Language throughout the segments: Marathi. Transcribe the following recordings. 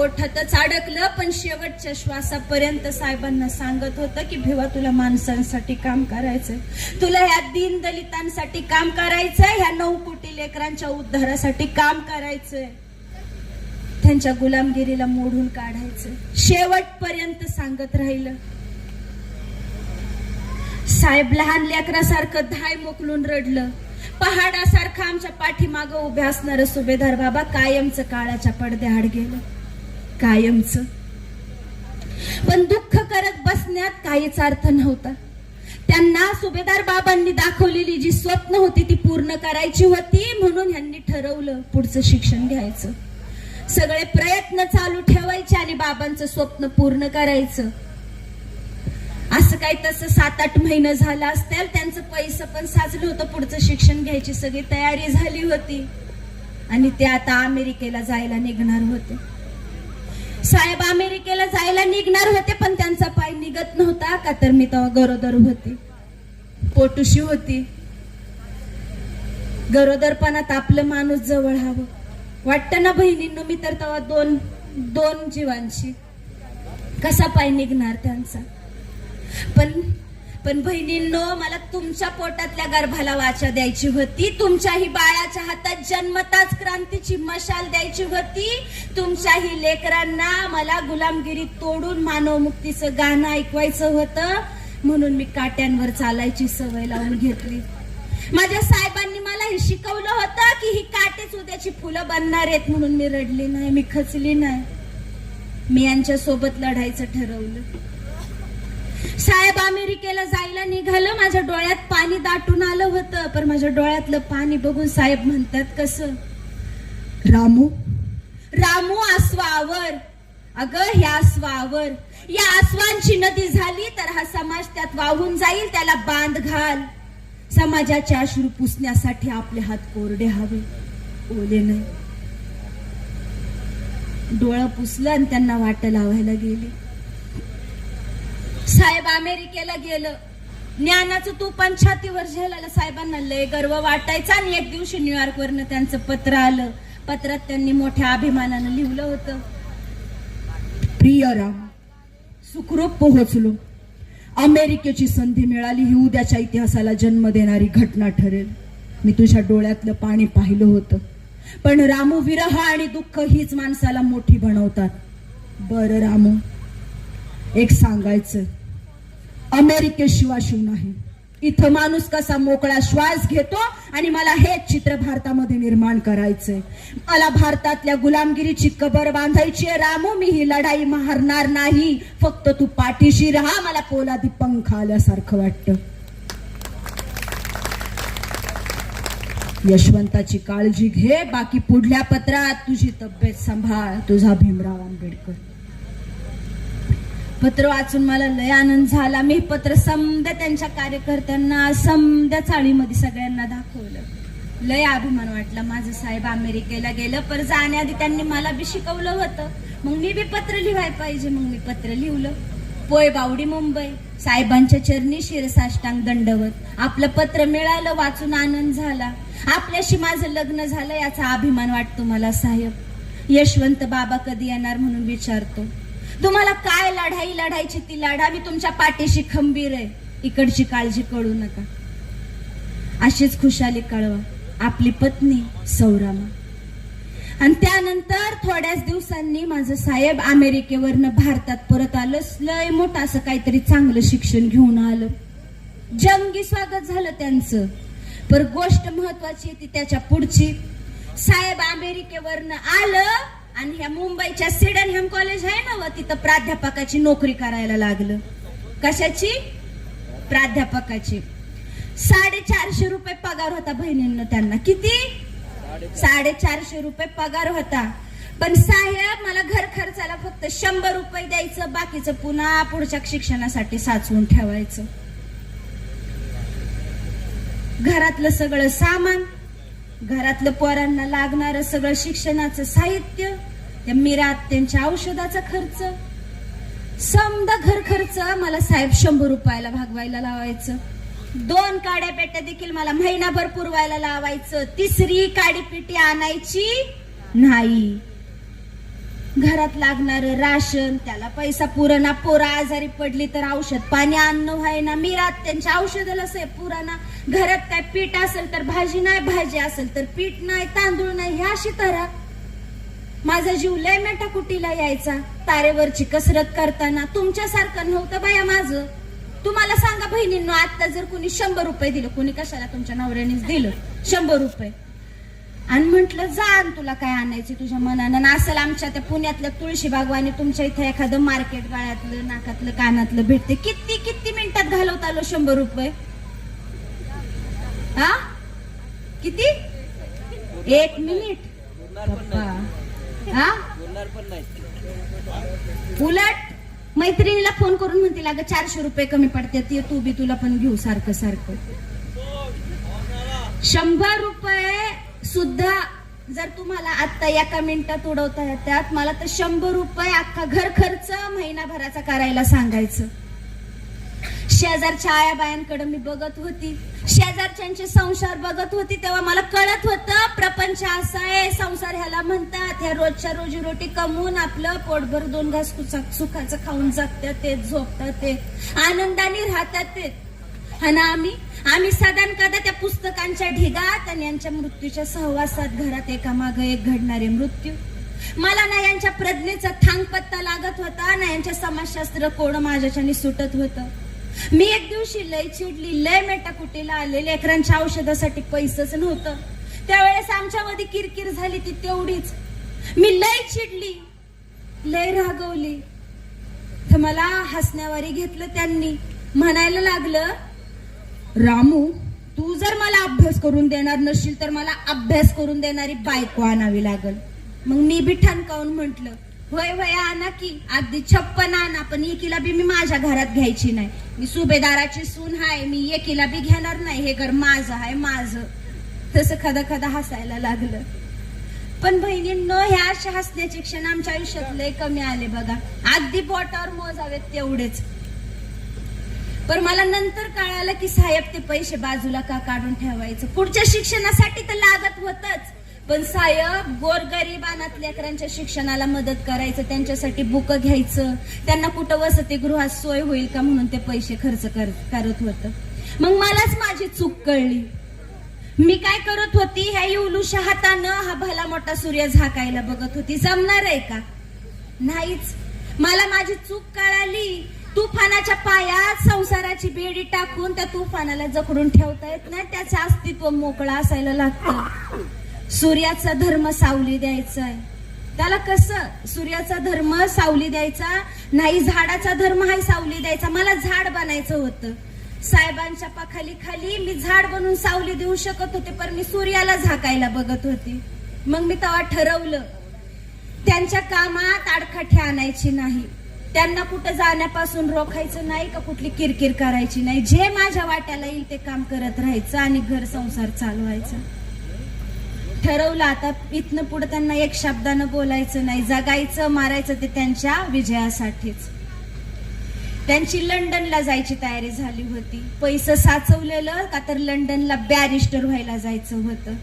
ओठातच अडकलं, पण शेवटच्या श्वासापर्यंत साहेबांना सांगत होतं की भिवा, तुला माणसांसाठी काम करायचंय, तुला ह्या दीनदलितांसाठी काम करायचंय, ह्या 9 कोटी लेकरांच्या उद्धारासाठी काम करायचंय, त्यांच्या गुलामगिरीला मोडून काढायचंय. शेवटपर्यंत सांगत राहिलं. साहेब लहान लेकरासारखं धाय मोकलून रडलं. पहाडासारखं आमच्या पाठीमागं उभे असणारं सुभेदार बाबा कायमचं काळाच्या पडद्याआड गेलं, कायमचं. पण दुःख करत बसण्यात काहीच अर्थ नव्हता. त्यांना सुभेदार बाबांनी दाखवलेली जी स्वप्न होती ती पूर्ण करायची होती, म्हणून ह्यांनी ठरवलं पुढचं शिक्षण घ्यायचं. सगळे प्रयत्न चालू ठेवायचे आणि बाबांचं स्वप्न पूर्ण करायचं. असं काही तसं 7-8 महिने झालं असतील. त्यांचं पैसे पण साचलं होतं, पुढचं शिक्षण घ्यायची सगळी तयारी झाली होती आणि ते आता अमेरिकेला जायला निघणार होते. साहेब अमेरिकेला जायला निघणार होते, पण त्यांचा पाय निघत नव्हता. का तर मी तेव्हा गरोदर होती, पोटुशी होती. गरोदरपणात आपलं माणूस जवळ हवं वाटतं ना बहिणींनो. मी तर तेव्हा दोन जीवांची, कसा पाय निघणार त्यांचा. पण बहिणींनो, मला तुमच्या पोटातल्या गर्भाला वाचा द्यायची होती, तुमच्याही बाळाच्या हातात जन्मताच क्रांतीची मशाल द्यायची होती, तुमच्याही लेकरांना मला गुलामगिरी तोडून मानवमुक्तीचं गाणं ऐकवायचं होतं. म्हणून मी काट्यांवर चालायची सवय लावून घेतली. माझ्या साहेबांनी मला हे शिकवलं होतं की ही काटेच उद्याची फुलं बनणार आहेत. म्हणून मी रडली नाही, मी खचली नाही. मी यांच्या सोबत लढायचं ठरवलं. साहेब अमेरिकेला जायला निघालं. माझ्या डोळ्यात पाणी दाटून आलं होतं, पण माझ्या डोळ्यातलं पाणी बघून साहेब म्हणतात, कसं रामू, रामू आसवावर. अगं ह्या आसवावर, या आसवांची नदी झाली तर हा समाज त्यात वाहून जाईल, त्याला बांध घाल. समाजाचे अश्रू पुसण्यासाठी आपले हात कोरडे हवे, ओले नाही. डोळं पुसलं आणि त्यांना वाट लावायला गेली. साहेब अमेरिकेला गेलं. ज्ञानाचं तुफान छातीवर झेलायला साहेबांना लय गर्व वाटायचा. आणि एक दिवशी न्यूयॉर्क वरनं त्यांचं पत्र आलं. पत्रात त्यांनी मोठ्या अभिमानानं लिहिलं होतं, प्रिय राम, सुखरूप पोहोचलो. अमेरिकेची संधी मिळाली, ही उद्याच्या इतिहासाला जन्म देणारी घटना ठरेल. मी तुझ्या डोळ्यातलं पाणी पाहिलं होतं, पण रामू, विरह आणि दुःख हीच माणसाला मोठी बनवतात. बरं रामू, एक सांगायचं, अमेरिकेशिवाय शिव नाही. इथं माणूस कसा मोकळा श्वास घेतो आणि मला हेच चित्र भारतामध्ये निर्माण करायचंय. मला भारतातल्या गुलामगिरीची कबर बांधायची आहे. रामू, मी ही लढाई मारणार नाही, फक्त तू पाठीशी राहा. मला पोलादी पंख आल्यासारखं वाटतं. यशवंताची काळजी घे, बाकी पुढल्या पत्रात तुझी तब्येत सांभाळ. तुझा भीमराव आंबेडकर. पत्र वाचून मला लय आनंद झाला. मी पत्र समद्या त्यांच्या कार्यकर्त्यांना, समद्या चाळीमध्ये सगळ्यांना दाखवलं. लय अभिमान वाटला. माझं साहेब अमेरिकेला गेलं, पण जाण्याआधी त्यांनी मला बी शिकवलं होतं. मग मी बी पत्र लिहायला पाहिजे. मग मी पत्र लिहिलं. पोय बावडी, मुंबई. साहेबांच्या चरणी शिरसाष्टांग दंडवत. आपलं पत्र मिळालं, वाचून आनंद झाला. आपल्याशी माझं लग्न झालं याचा अभिमान वाटतो मला साहेब. यशवंत बाबा कधी येणार म्हणून विचारतो. तुम्हाला काय लढाई लढायची ती लढा, मी तुमच्या पाठीशी खंबीर आहे. इकडची काळजी कळू नका. अशीच खुशाली कळवा. आपली पत्नी सौरामा. आणि त्यानंतर थोड्याच दिवसांनी माझं साहेब अमेरिकेवरनं भारतात परत आलं. लय मोठं असं काहीतरी चांगलं शिक्षण घेऊन आलं. जंगी स्वागत झालं त्यांचं. पण गोष्ट महत्वाची ती त्याच्या पुढची. साहेब अमेरिकेवरनं आलं आणि ह्या मुंबईच्या सिडनहॅम कॉलेज आहे ना, तिथं प्राध्यापकाची नोकरी करायला लागलं. कशाची? प्राध्यापकाची. 450 रुपये पगार होता बहिणींना त्यांना. किती? 450 रुपये पगार होता. पण साहेब मला घर खर्चाला फक्त 100 रुपये द्यायचं, बाकीचं पुन्हा पुढच्या शिक्षणासाठी साचवून ठेवायचं. घरातलं सगळं सामान, घरातलं पोरांना लागणारं सगळं शिक्षणाचं साहित्य, त्या मीरा त्यांच्या औषधाचा खर्च, समजा घर खर्च मला साहेब 100 रुपयाला भागवायला लावायचं. 2 काड्या पेट्या देखील मला महिनाभर पुरवायला लावायचं. 3री काडी पेटी आणायची नाही. घरात लागणार राशन, त्याला पैसा पुराणा, पोरा आजारी पडली तर औषध पाणी अन्न व्हायना, मी रात त्यांच्या औषधाला से पुराणा, घरात काय पीठ असेल तर भाजी नाही, भाजी असेल तर पीठ नाही, तांदूळ नाही, ह्या अशी तरा. माझा जीव लय मेटाकुटीला यायचा तारेवरची कसरत करताना. तुमच्यासारखं नव्हतं बाया माझं. तुम्हाला सांगा बहिणींनो, आता जर कोणी 100 रुपये दिलं, कोणी कशाला तुमच्या नवऱ्यानेच दिलं 100 रुपये आणि म्हंटल जा आण तुला काय आणायचे तुझ्या मनानं, असेल आमच्या त्या पुण्यातल्या तुळशी बागवानी तुमच्या इथे एखादं मार्केट गाळ्यातलं नाकातलं कानातलं भेटते, किती किती मिनिटात घालवत आलो 100 रुपये. हा किती? 1 मिनिट. हा उलट मैत्रिणीला फोन करून म्हणतील अगं 400 रुपये कमी पडतात, तू बी तुला पण घेऊ सारखं सारखं. 100 रुपये सुद्धा जर तुम्हाला आता एका मिनिटात उडवता येतात, मला तर 100 रुपये अख्खा घर खर्च महिनाभराचा करायला सांगायचं. शेजारच्या आया बायांकडे मी बघत होती, शेजारच्यांचे संसार बघत होती, तेव्हा मला कळत होतं प्रपंच असा आहे, संसार ह्याला म्हणतात. ह्या रोजच्या रोजीरोटी कमवून आपलं पोटभर 2 घास सुखाचं खाऊन जगतात ते, झोपतात ते, आनंदाने राहतात ते. हा ना आम्ही सदान कदा त्या पुस्तकांच्या ढिगात आणि यांच्या मृत्यूच्या सहवासात घरात एकामागे एक घडणारे मृत्यू. मला ना यांच्या प्रज्ञेचा थांगपत्ता लागत होता, ना यांच्या समाजशास्त्र कोण माझ्याच्याने सुटत होतं. मी एक दिवशी लय चिडली, लय मेटाकुटीला आले, लेकरांच्या औषधासाठी पैसेच नव्हतं. त्यावेळेस आमच्यामध्ये किरकिर झाली ती तेवढीच. मी लय चिडली, लय रागवली, तर मला हसण्यावारी घेतलं त्यांनी. म्हणायला लागलं, रामू तू जर मला अभ्यास करून देणार नसशील तर मला अभ्यास करून देणारी बायको आणावी लागल. मग मी बी ठणकावून म्हंटल, होय होय आणा की, अगदी 56 आणा, पण एकीला बी मी माझ्या घरात घ्यायची नाही. मी सुभेदाराची सून हाय, मी एकीला बी घेणार नाही, हे घर माझं आहे माझं. तसं खदा खदा हसायला लागलं. पण बहिणींनो, ह्या अशा हसण्याचे क्षण आमच्या आयुष्यात लय कमी आले बघा, अगदी बोटावर मोजावेत तेवढेच. पण मला नंतर कळालं की साहेब ते पैसे बाजूला का काढून ठेवायचं, पुढच्या शिक्षणासाठी तर लागत होतच, पण साहेब गोरगरिबानात लेकरांच्या शिक्षणाला मदत करायचं, त्यांच्यासाठी बुक घ्यायचं, त्यांना कुठं वसतिगृहात सोय होईल का म्हणून ते पैसे खर्च करत होतं. मग मलाच माझी चूक कळली. मी काय करत होती, ह्या येऊलुशा हातानं हा भला मोठा सूर्य झाकायला बघत होती. जमणार आहे का? नाहीच. मला माझी चूक कळाली. तुफानाच्या पायात संसाराची बेडी टाकून त्या तुफानाला जखडून ठेवता येत नाही, त्याचं अस्तित्व मोकळा असायला लागतं. सूर्याचा धर्म सावली द्यायचा आहे. त्याला कसं? सूर्याचा धर्म सावली द्यायचा नाही, झाडाचा धर्म आहे सावली द्यायचा. मला झाड बनायचं होतं. साहेबांच्या पाखाली खाली मी झाड बनून सावली देऊ शकत होते, पण मी सूर्याला झाकायला बघत होती. मग मी तेव्हा ठरवलं, त्यांच्या कामात आडकाठी आणायची नाही, त्यांना कुठं जाण्यापासून रोखायचं नाही का कुठली किरकिर करायची नाही. जे माझ्या वाट्याला येईल ते काम करत राहायचं आणि घर संसार चालवायचा. ठरवलं आता इथनं पुढे त्यांना एक शब्दानं बोलायचं नाही, जगायचं मारायचं ते त्यांच्या विजयासाठीच. त्यांची लंडनला जायची तयारी झाली होती. पैसे साचवलेलं का तर लंडनला बॅरिस्टर व्हायला जायचं होतं.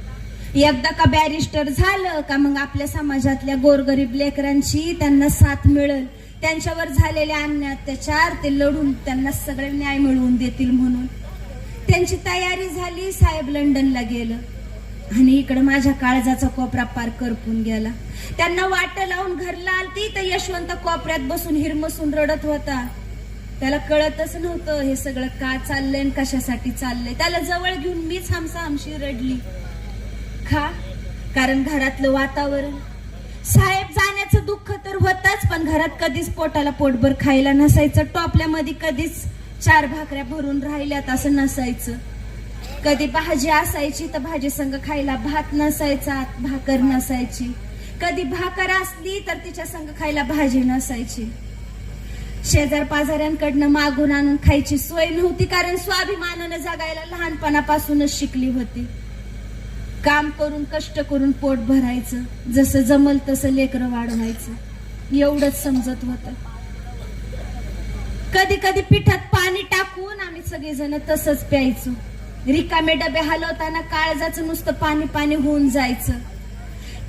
एकदा का बॅरिस्टर झालं का मग आपल्या समाजातल्या गोरगरीब लेकरांची त्यांना साथ मिळेल, त्यांच्यावर झालेले अन्याय अत्याचार ते लढून त्यांना सगळे न्याय मिळवून देतील म्हणून त्यांची तयारी झाली. साहेब लंडनला गेलं आणि इकडे माझ्या काळजाचा कोपरा पार करपून गेला. त्यांना वाट लावून घरला आलती तर यशवंत कोपऱ्यात बसून हिरमसून रडत होता. त्याला कळतच नव्हतं हे सगळं का चाललंय आणि कशासाठी चाललंय. त्याला जवळ घेऊन मीच हमसाहमशी रडली. कारण घरातलं वातावरण, साहेब जाण्याचं दुःख तर होतच, पण घरात कधीच पोटाला पोटभर खायला नसायचं. टोपल्यामध्ये कधीच 4 भाकऱ्या भरून राहिल्यात असं नसायचं. कधी भाजी असायची तर भाजी संग खायला भात नसायचा, भाकर नसायची. कधी भाकर असली तर तिच्या संग खायला भाजी नसायची. शेजार पाजाऱ्यांकडनं मागून आणून खायची सोय नव्हती, कारण स्वाभिमानानं जगायला लहानपणापासूनच शिकली होती. काम करून कष्ट करून पोट भरायचं, जसं जमल तसं लेकरं वाढवायचं, एवढंच समजत होतं. कधी कधी पिठात पाणी टाकून आम्ही सगळेजण तसंच प्यायचो. रिकामे डबे हलवताना काळजाचं नुसतं पाणी पाणी होऊन जायचं.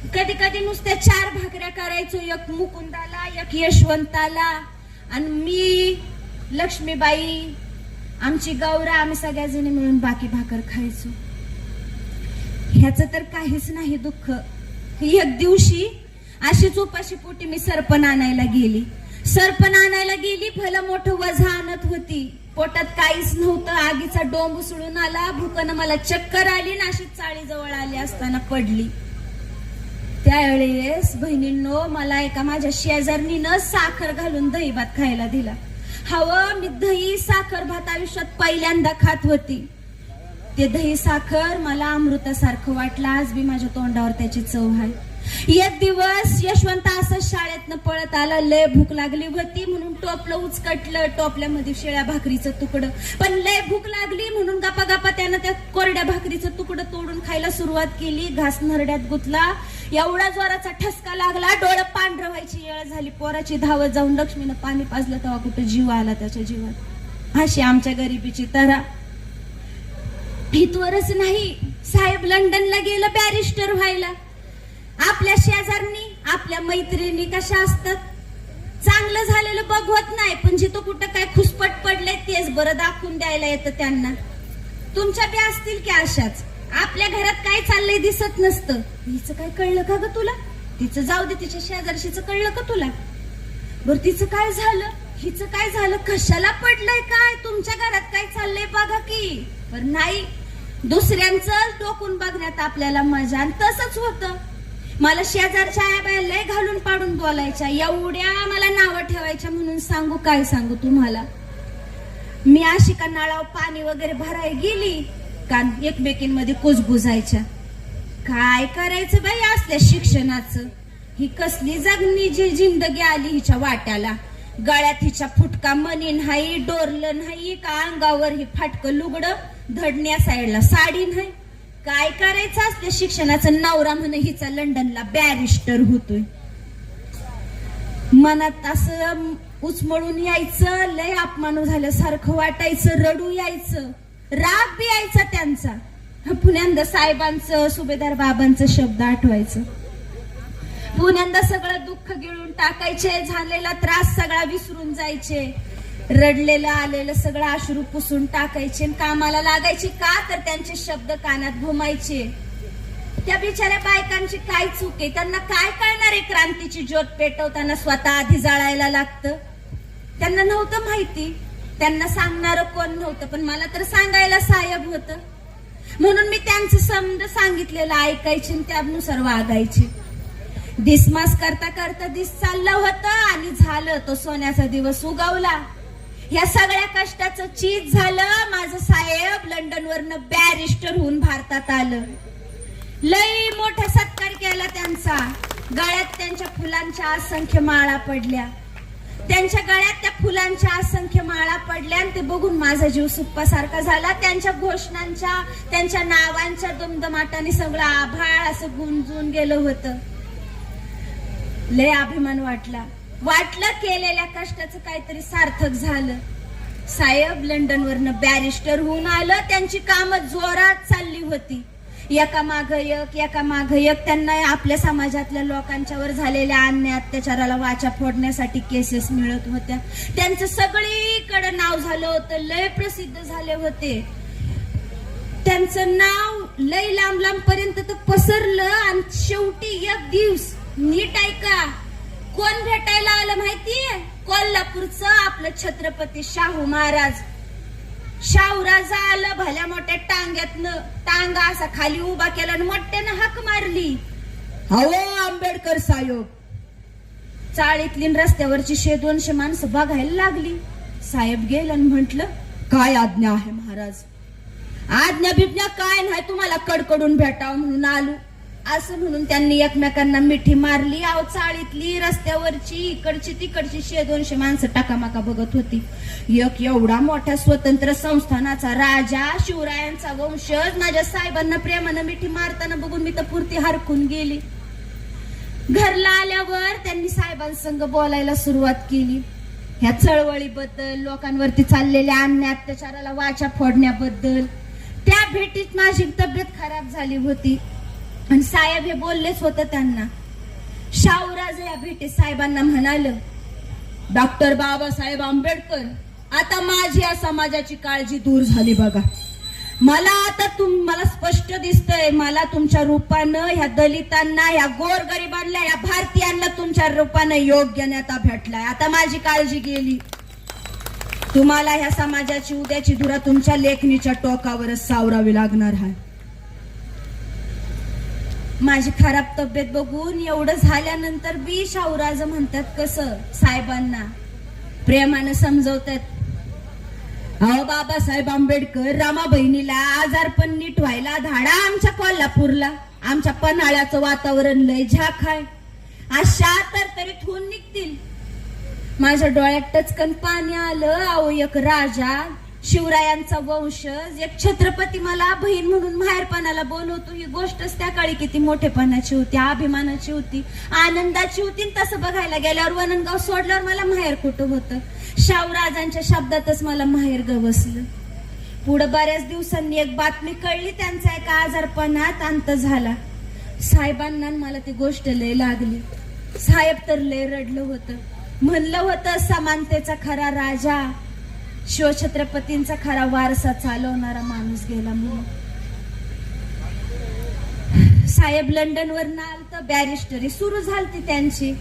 कधी कधी नुसत्या 4 भाकऱ्या करायचो, एक मुकुंदाला एक यशवंताला, आणि मी लक्ष्मीबाई आमची गौरा आम्ही सगळ्या जणी मिळून बाकी भाकर खायचो. ह्याच तर काहीच नाही दुःख. एक दिवशी अशीच उपाशी पोटी मी सरपण आणायला गेली. भलं मोठं वझा आणत होती. पोटात काहीच नव्हतं. आगीचा डोंब उसळून आला. भूकनं मला चक्कर आली ना अशी चाळी जवळ आली असताना पडली. त्यावेळेस बहिणींनो मला एका माझ्या शेजारणीनं साखर घालून दही भात खायला दिला. मी दही साखर भात आयुष्यात पहिल्यांदा खात होती. ते दही साखर मला अमृतासारखं वाटलं. आज बी माझ्या तोंडावर त्याची चव आहे. एक दिवस यशवंत असं शाळेतनं पळत आला. लय भूक लागली होती म्हणून टोपलं उचकटलं. टोपल्यामध्ये शिळ्या भाकरीचं तुकडं. पण लय भूक लागली म्हणून गप्पा गप्पा त्यानं त्या कोरड्या भाकरीचं तुकडं तोडून खायला सुरुवात केली. घास नरड्यात गुतला. एवढा जोराचा ठसका लागला. डोळं पांढरं व्हायची वेळ झाली. पोराची धावत जाऊन लक्ष्मीनं पाणी पाजलं तेव्हा कुठं जीव आला त्याच्या जीवात. अशी आमच्या गरिबीची तरा. इथवरच नाही, साहेब लंडनला गेलं बॅरिस्टर व्हायला. आपल्या शेजारनी आपल्या मैत्रिणी कशा असतात, चांगलं झालेलं बघवत नाही पण जिथं कुठं काय खुसपट पडले तेच बरं दाखवून द्यायला येतं त्यांना. तुमच्या बी असतील की अशाच. आपल्या घरात काय चाललंय दिसत नसतं. हिचं काय कळलं का ग तुला? तिचं जाऊ दे, तिच्या शेजारशीचं कळलं का तुला? बरं तिचं काय झालं, हिचं काय झालं, कशाला पडलंय काय, तुमच्या घरात काय चाललंय बघा की. बरं नाही, दुसऱ्यांचं टोकून बघण्यात आपल्याला मजा. आणि तसंच होतं. मला शेजारच्या आया लय घालून पाडून बोलायच्या. एवढ्या मला नावं ठेवायच्या. म्हणून सांगू काय सांगू तुम्हाला. मी अशी का नळावर पाणी वगैरे भरायला गेली का एकमेकींमध्ये कुजबुजायच्या. काय करायचं बाई असल्या शिक्षणाचं. ही कसली जगणी जी जिंदगी आली हिच्या वाट्याला. गळ्यात हिच्या फुटका मणी नाही, डोरलं नाही का अंगावर ही फाटकं लुगडं, धडण्या साईडला साडी नाही. काय करायचं असते शिक्षणाचं. नवरा म्हण हिचा लंडनला बॅरिस्टर होतोय. मनात असं उचमळून यायचं. लय अपमान झाल्यासारखं वाटायचं. रडू यायचं. राग बी यायचा त्यांचा. पुण्यांदा साहेबांचं सुभेदार बाबांचं शब्द आठवायचं. पुण्यांदा सगळं दुःख गिळून टाकायचे. झालेला त्रास सगळा विसरून जायचे. रडलेलं आलेलं सगळं अश्रू पुसून टाकायचे. कामाला लागायचे. का तर त्यांचे शब्द कानात घुमायचे. त्या बिचाऱ्या बायकांची काय चूक आहे. त्यांना काय कळणार आहे. क्रांतीची ज्योत पेटवताना स्वतः आधी जाळायला लागतं. त्यांना नव्हतं माहिती. त्यांना सांगणार कोण नव्हतं. पण मला तर सांगायला साहेब होतं. म्हणून मी त्यांचं समज सांगितलेलं ऐकायचे आणि त्यानुसार वागायचे. दिसमास करता करता दिस चाललं होतं आणि झालं तो सोन्याचा दिवस उगवला. या सगळ्या कष्टाचं चीज झालं. माझं साहेब लंडनवरनं बॅरिस्टर होऊन भारतात आलं. लई मोठा सत्कार केला त्यांचा. गळ्यात त्यांच्या फुलांच्या असंख्य माळा पडल्या. त्यांच्या गळ्यात त्या फुलांच्या असंख्य माळा पडल्या आणि ते बघून माझा जीव सुप्पासारखा झाला. त्यांच्या घोषणांच्या, त्यांच्या नावांच्या दुमदमाटाने सगळं आभाळ असं गुंजून गेलं होतं. लय अभिमान वाटलं केलेल्या कष्टाचं काहीतरी सार्थक झालं. साहेब लंडनवरनं बॅरिस्टर होऊन आलं. त्यांची कामं जोरात चालली होती. एका माग एक त्यांना आपल्या समाजातल्या लोकांच्यावर झालेल्या अन्याय अत्याचाराला वाचा फोडण्यासाठी केसेस मिळत होत्या. त्यांचं सगळीकडे नाव झालं होतं. लय प्रसिद्ध झाले होते. त्यांचं नाव लय लांब लांब पर्यंत पसरलं. आणि शेवटी एक दिवस नीट ऐका, कोण भेटायला आलं माहितीये? कोल्हापूरचं आपलं छत्रपती शाहू महाराज. शाहूराजा आलं भल्या मोठ्या टांग्यातनं. टांगा असा खाली उभा केला आणि मोठ्यानं हाक मारली, हवो आंबेडकर साहेब. चाळीतली रस्त्यावरची 100-200 माणसं बघायला लागली. साहेब गेलं आणि म्हंटल, काय आज्ञा आहे महाराज? आज्ञा बिज्ञा काय नाही, तुम्हाला कडकडून भेटावं म्हणून आलो. असं म्हणून त्यांनी एकमेकांना मिठी मारली. अहो चाळीतली रस्त्यावरची इकडची तिकडची 100-200 माणसं टाकामाका बघत होती. एक एवढा मोठ्या स्वतंत्र संस्थानाचा राजा, शिवरायांचा वंशज माझ्या साहेबांना प्रेमानं मिठी मारताना बघून मी तर पुरती हरकून गेली. घरला आल्यावर त्यांनी साहेबांसंग बोलायला सुरुवात केली. ह्या चळवळीबद्दल, लोकांवरती चाललेल्या अन्याय अत्याचाराला वाचा फोडण्याबद्दल. त्या भेटीत माझी तब्येत खराब झाली होती. आणि साहेब हे बोललेच होतं त्यांना. शाहूराज या भेटे साहेबांना म्हणाल, डॉक्टर बाबासाहेब आंबेडकर, आता माझी या समाजाची काळजी दूर झाली बघा. मला आता मला स्पष्ट दिसतंय, मला तुमच्या रूपानं ह्या दलितांना, ह्या गोरगरिबांना, या भारतीयांना तुमच्या रूपानं योग्य नेता भेटलाय. आता माझी काळजी गेली. तुम्हाला ह्या समाजाची उद्याची धुरा तुमच्या लेखणीच्या टोकावरच सावरावी लागणार आहे. माझी खराब तब्येत बघून एवढं झाल्यानंतर बी शाहूराज म्हणतात कसं साहेबांना प्रेमानं समजवतात, अहो बाबासाहेब आंबेडकर, रामा बहिणीला आजारपण नीट व्हायला धाडा आमच्या कोल्हापूरला. आमच्या पन्हाळ्याचं वातावरण लय झाक आहे. अशा तरतरीत होऊन निघतील. माझ्या डोळ्यात टचकन पाणी आलं. अहो एक राजा, शिवरायांचा वंशज, एक छत्रपती मला बहीण म्हणून माहेरपणाला बोलवतो. ही गोष्टच त्या काळी किती मोठेपणाची होती, अभिमानाची होती, आनंदाची होती. तसं बघायला गेल्यावर वननगाव सोडल्यावर मला माहेर कुठं होतं. शाहूराजांच्या शब्दातच मला माहेर गवसलं. पुढं बऱ्याच दिवसांनी एक बातमी कळली, त्यांचा एका आजारपणात अंत झाला. साहेबांना मला ती गोष्ट लय लागली. साहेब तर लय रडलं होतं. म्हणलं होतं समानतेचा खरा राजा, शिवछत्रपतींचा खरा वारसा चालवणारा माणूस गेला म्हणून. साहेब लंडनवर आलत, बॅरिस्टरी सुरू झालती त्यांची.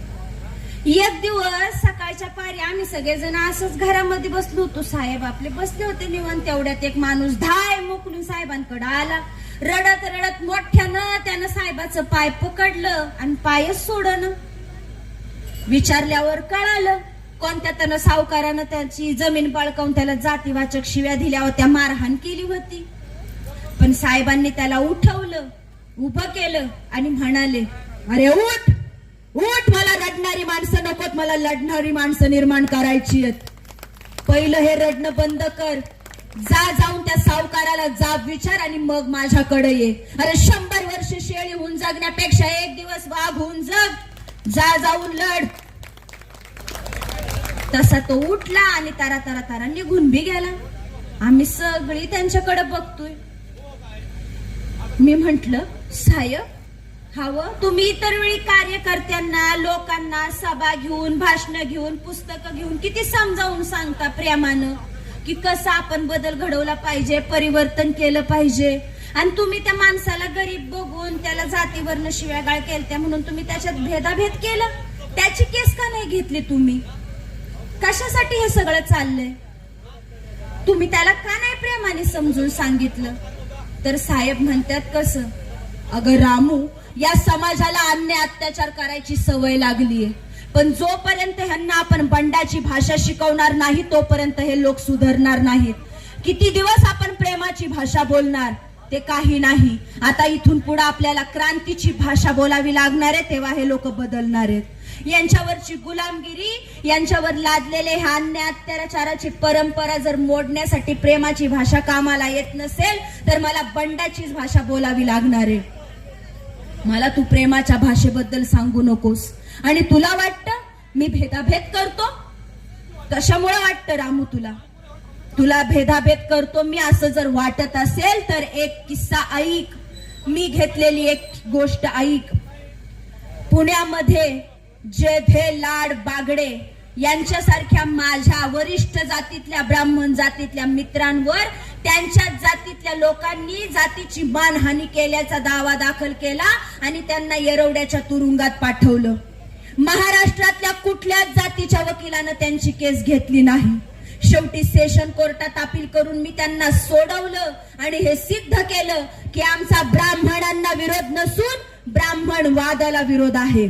एक दिवस सकाळच्या पारी आम्ही सगळेजण असंच घरामध्ये बसलो होतो. साहेब आपले बसले होते निवांत. तेवढ्यात एक माणूस धाय मोकलून साहेबांकडे आला. रडत रडत मोठ्यानं त्यानं साहेबाचं पाय पकडलं आणि पायच सोडलं. विचारल्यावर कळालं कोणत्या त्यानं सावकारानं त्याची जमीन बळकावून त्याला जातीवाचक शिव्या दिल्या होत्या, मारहाण केली होती. पण साहेबांनी त्याला उठवलं, उभं केलं आणि म्हणाले, अरे उठ उठ, मला रडणारी माणसं नकोत, मला लढणारी माणसं निर्माण करायची आहेत. पहिलं हे रडणं बंद कर. जाऊन त्या सावकाराला जाब विचार आणि मग माझ्याकडे ये. अरे 100 वर्ष शेळी होऊन जगण्यापेक्षा एक दिवस वाघ होऊन जग. जाऊन लढ. तसा तो उठला आणि तारा तारा तारा निघून बी गेला. आम्ही सगळी त्यांच्याकडे बघतोय. मी म्हंटल, साहेब हवं तुम्ही इतर वेळी कार्यकर्त्यांना, लोकांना सभा घेऊन, भाषण घेऊन, पुस्तकं घेऊन किती समजावून सांगता प्रेमानं की कसं आपण बदल घडवला पाहिजे, परिवर्तन केलं पाहिजे. आणि तुम्ही त्या माणसाला गरीब बघून त्याला जातीवरनं शिव्यागाळ केलत्या म्हणून तुम्ही त्याच्यात भेदाभेद केला. त्याची केस का नाही घेतली तुम्ही? कशासाठी हे सगळं चाललंय? तुम्ही त्याला का नाही प्रेमाने समजून सांगितलं? तर साहेब म्हणतात कसं, अगं रामू, या समाजाला अन्याय अत्याचार करायची सवय लागलीये. पण जोपर्यंत ह्यांना आपण बंडाची भाषा शिकवणार नाही तोपर्यंत हे लोक सुधारणार नाहीत. किती दिवस आपण प्रेमाची भाषा बोलणार? ते काही नाही. आता इथून पुढे आपल्याला क्रांतीची भाषा बोलावी लागणार आहे, तेव्हा हे लोक बदलणार आहेत. यांच्यावरची गुलामगिरी, यांच्यावर लादलेले ह्या अन्याय अत्याचाराची परंपरा जर मोडण्यासाठी प्रेमाची भाषा कामाला येत नसेल तर मला बंडाचीच भाषा बोलावी लागणार आहे. मला तू प्रेमाच्या भाषेबद्दल सांगू नकोस. आणि तुला वाटतं मी भेदाभेद करतो? कशामुळे वाटतं रामू तुला भेदाभेद करतो मी असं जर वाटत असेल तर एक किस्सा ऐक. मी घेतलेली एक गोष्ट ऐक. पुण्यामध्ये जेधे लाड बागडे यांच्यासारख्या माझ्या वरिष्ठ जातीतल्या ब्राह्मण जातीतल्या मित्रांवर त्यांच्याच जातीतल्या लोकांनी जातीची मानहानी केल्याचा दावा दाखल केला आणि त्यांना येरवड्याच्या तुरुंगात पाठवलं. महाराष्ट्रातल्या कुठल्याच जातीच्या वकिलानं त्यांची केस घेतली नाही. शेवटी सेशन कोर्टात अपील करून मी त्यांना सोडवलं आणि हे सिद्ध केलं की आमचा ब्राह्मणांना विरोध नसून ब्राह्मणवादाला विरोध आहे.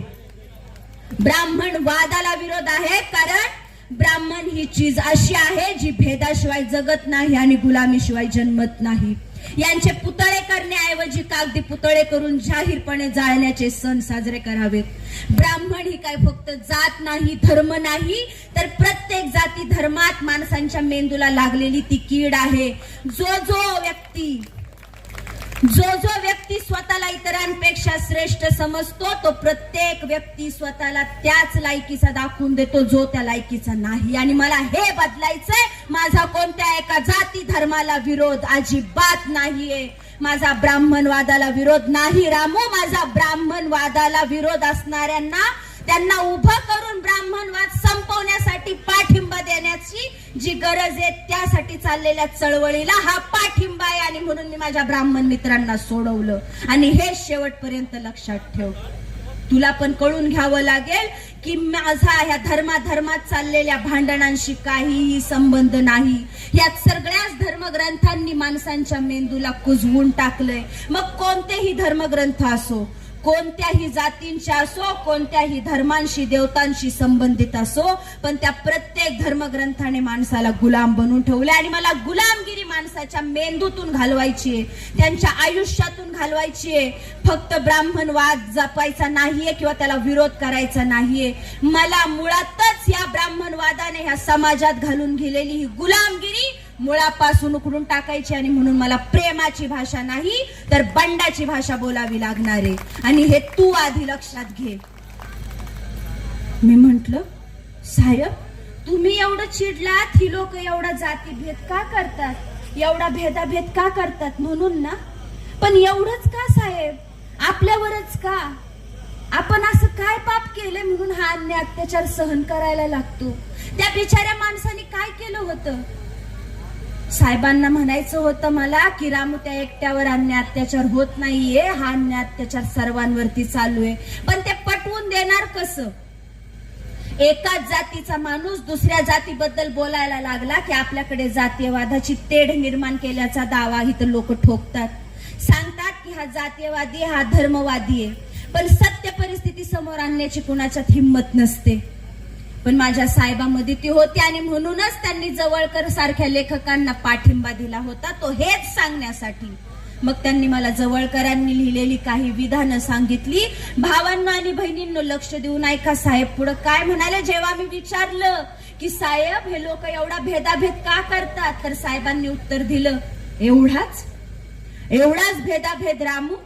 ब्राह्मणवादाला विरोध आहे कारण ब्राह्मण ही चीज अशी आहे जी भेदाशिवाय जगत नाही आणि गुलामीशिवाय जन्मत नाही. यांचे पुतळे करण्याऐवजी कागदी पुतळे करून जाहीरपणे जाळण्याचे सण साजरे करावेत. ब्राह्मण ही काय फक्त जात नाही, धर्म नाही, तर प्रत्येक जाती धर्मात माणसांच्या मेंदूला लागलेली ती कीड आहे. जो व्यक्ती जो जो व्यक्ती स्वतःला इतरांपेक्षा श्रेष्ठ समजतो तो प्रत्येक व्यक्ती स्वतःला त्याच लायकीचा दाखवून देतो जो त्या लायकीचा नाही. आणि मला हे बदलायचंय. माझा कोणत्या एका जाती धर्माला विरोध अजिबात नाहीये. माझा ब्राह्मणवादाला विरोध नाही रामू. माझा ब्राह्मणवादाला विरोध असणाऱ्यांना त्यांना उभं करून ब्राह्मणवाद संपवण्यासाठी पाठिंबा देण्याची जी गरज आहे त्यासाठी चाललेल्या चळवळीला हा पाठिंबा आहे. आणि म्हणून मी माझ्या ब्राह्मण मित्रांना सोडवलं. आणि हे शेवटपर्यंत लक्षात ठेव. तुला पण कळून घ्यावं लागेल की माझा ह्या धर्मात चाललेल्या भांडणांशी काहीही संबंध नाही. या सगळ्याच धर्मग्रंथांनी माणसांच्या मेंदूला कुजवून टाकलंय. मग कोणतेही धर्मग्रंथ असो, कोणत्याही जातींचे असो, कोणत्याही धर्मांशी देवतांशी संबंधित असो, पण त्या प्रत्येक धर्मग्रंथाने माणसाला गुलाम बनवून ठेवले. आणि मला गुलामगिरी माणसाच्या मेंदूतून घालवायची आहे, त्यांच्या आयुष्यातून घालवायची आहे. फक्त ब्राह्मणवाद जपायचा नाहीये किंवा त्याला विरोध करायचा नाहीये. मला मुळातच या ब्राह्मणवादाने ह्या समाजात घालून गेलेली ही गुलामगिरी मुळापासून उखडून टाकायची. आणि म्हणून मला प्रेमाची भाषा नाही तर बंडाची भाषा बोलावी लागणार आहे. आणि हे तू आधी लक्षात घे. मी म्हंटल, साहेब तुम्ही एवढं चिडलात, ही लोक एवढा जातीभेद का करतात, एवढा भेदाभेद का करतात म्हणून ना. पण एवढंच का साहेब, आपल्यावरच का, आपण असं काय पाप केलं म्हणून हा अन्याय अत्याचार सहन करायला लागतो. त्या बिचाऱ्या माणसाने काय केलं होतं. साहेबांना म्हणायचं होतं मला की रामू त्या एकट्यावर अन्याय अत्याचार होत नाहीये, हा अन्याय अत्याचार सर्वांवरती चालू आहे. पण ते पटवून देणार कसं. एकाच जातीचा माणूस दुसऱ्या जातीबद्दल बोलायला लागला की आपल्याकडे जातीयवादाची तेढ निर्माण केल्याचा दावा इथं लोक ठोकतात. सांगतात की हा जातीयवादी, हा धर्मवादी आहे. पण सत्य परिस्थिती समोर आणण्याची कुणाच्यात हिंमत नसते. पण माझ्या साहेबांमध्ये ती होती. आणि म्हणूनच त्यांनी जवळकर सारख्या लेखकांना पाठिंबा दिला होता, तो हेच सांगण्यासाठी. मग त्यांनी मला जवळकरांनी लिहिलेली काही विधानं सांगितली. भावांनो आणि बहिणींनो लक्ष देऊन ऐका. साहेब पुढे काय म्हणाले. जेव्हा मी विचारलं की साहेब हे लोक एवढा भेदाभेद का करतात, तर साहेबांनी उत्तर दिलं, एवढाच भेदाभेद रामू.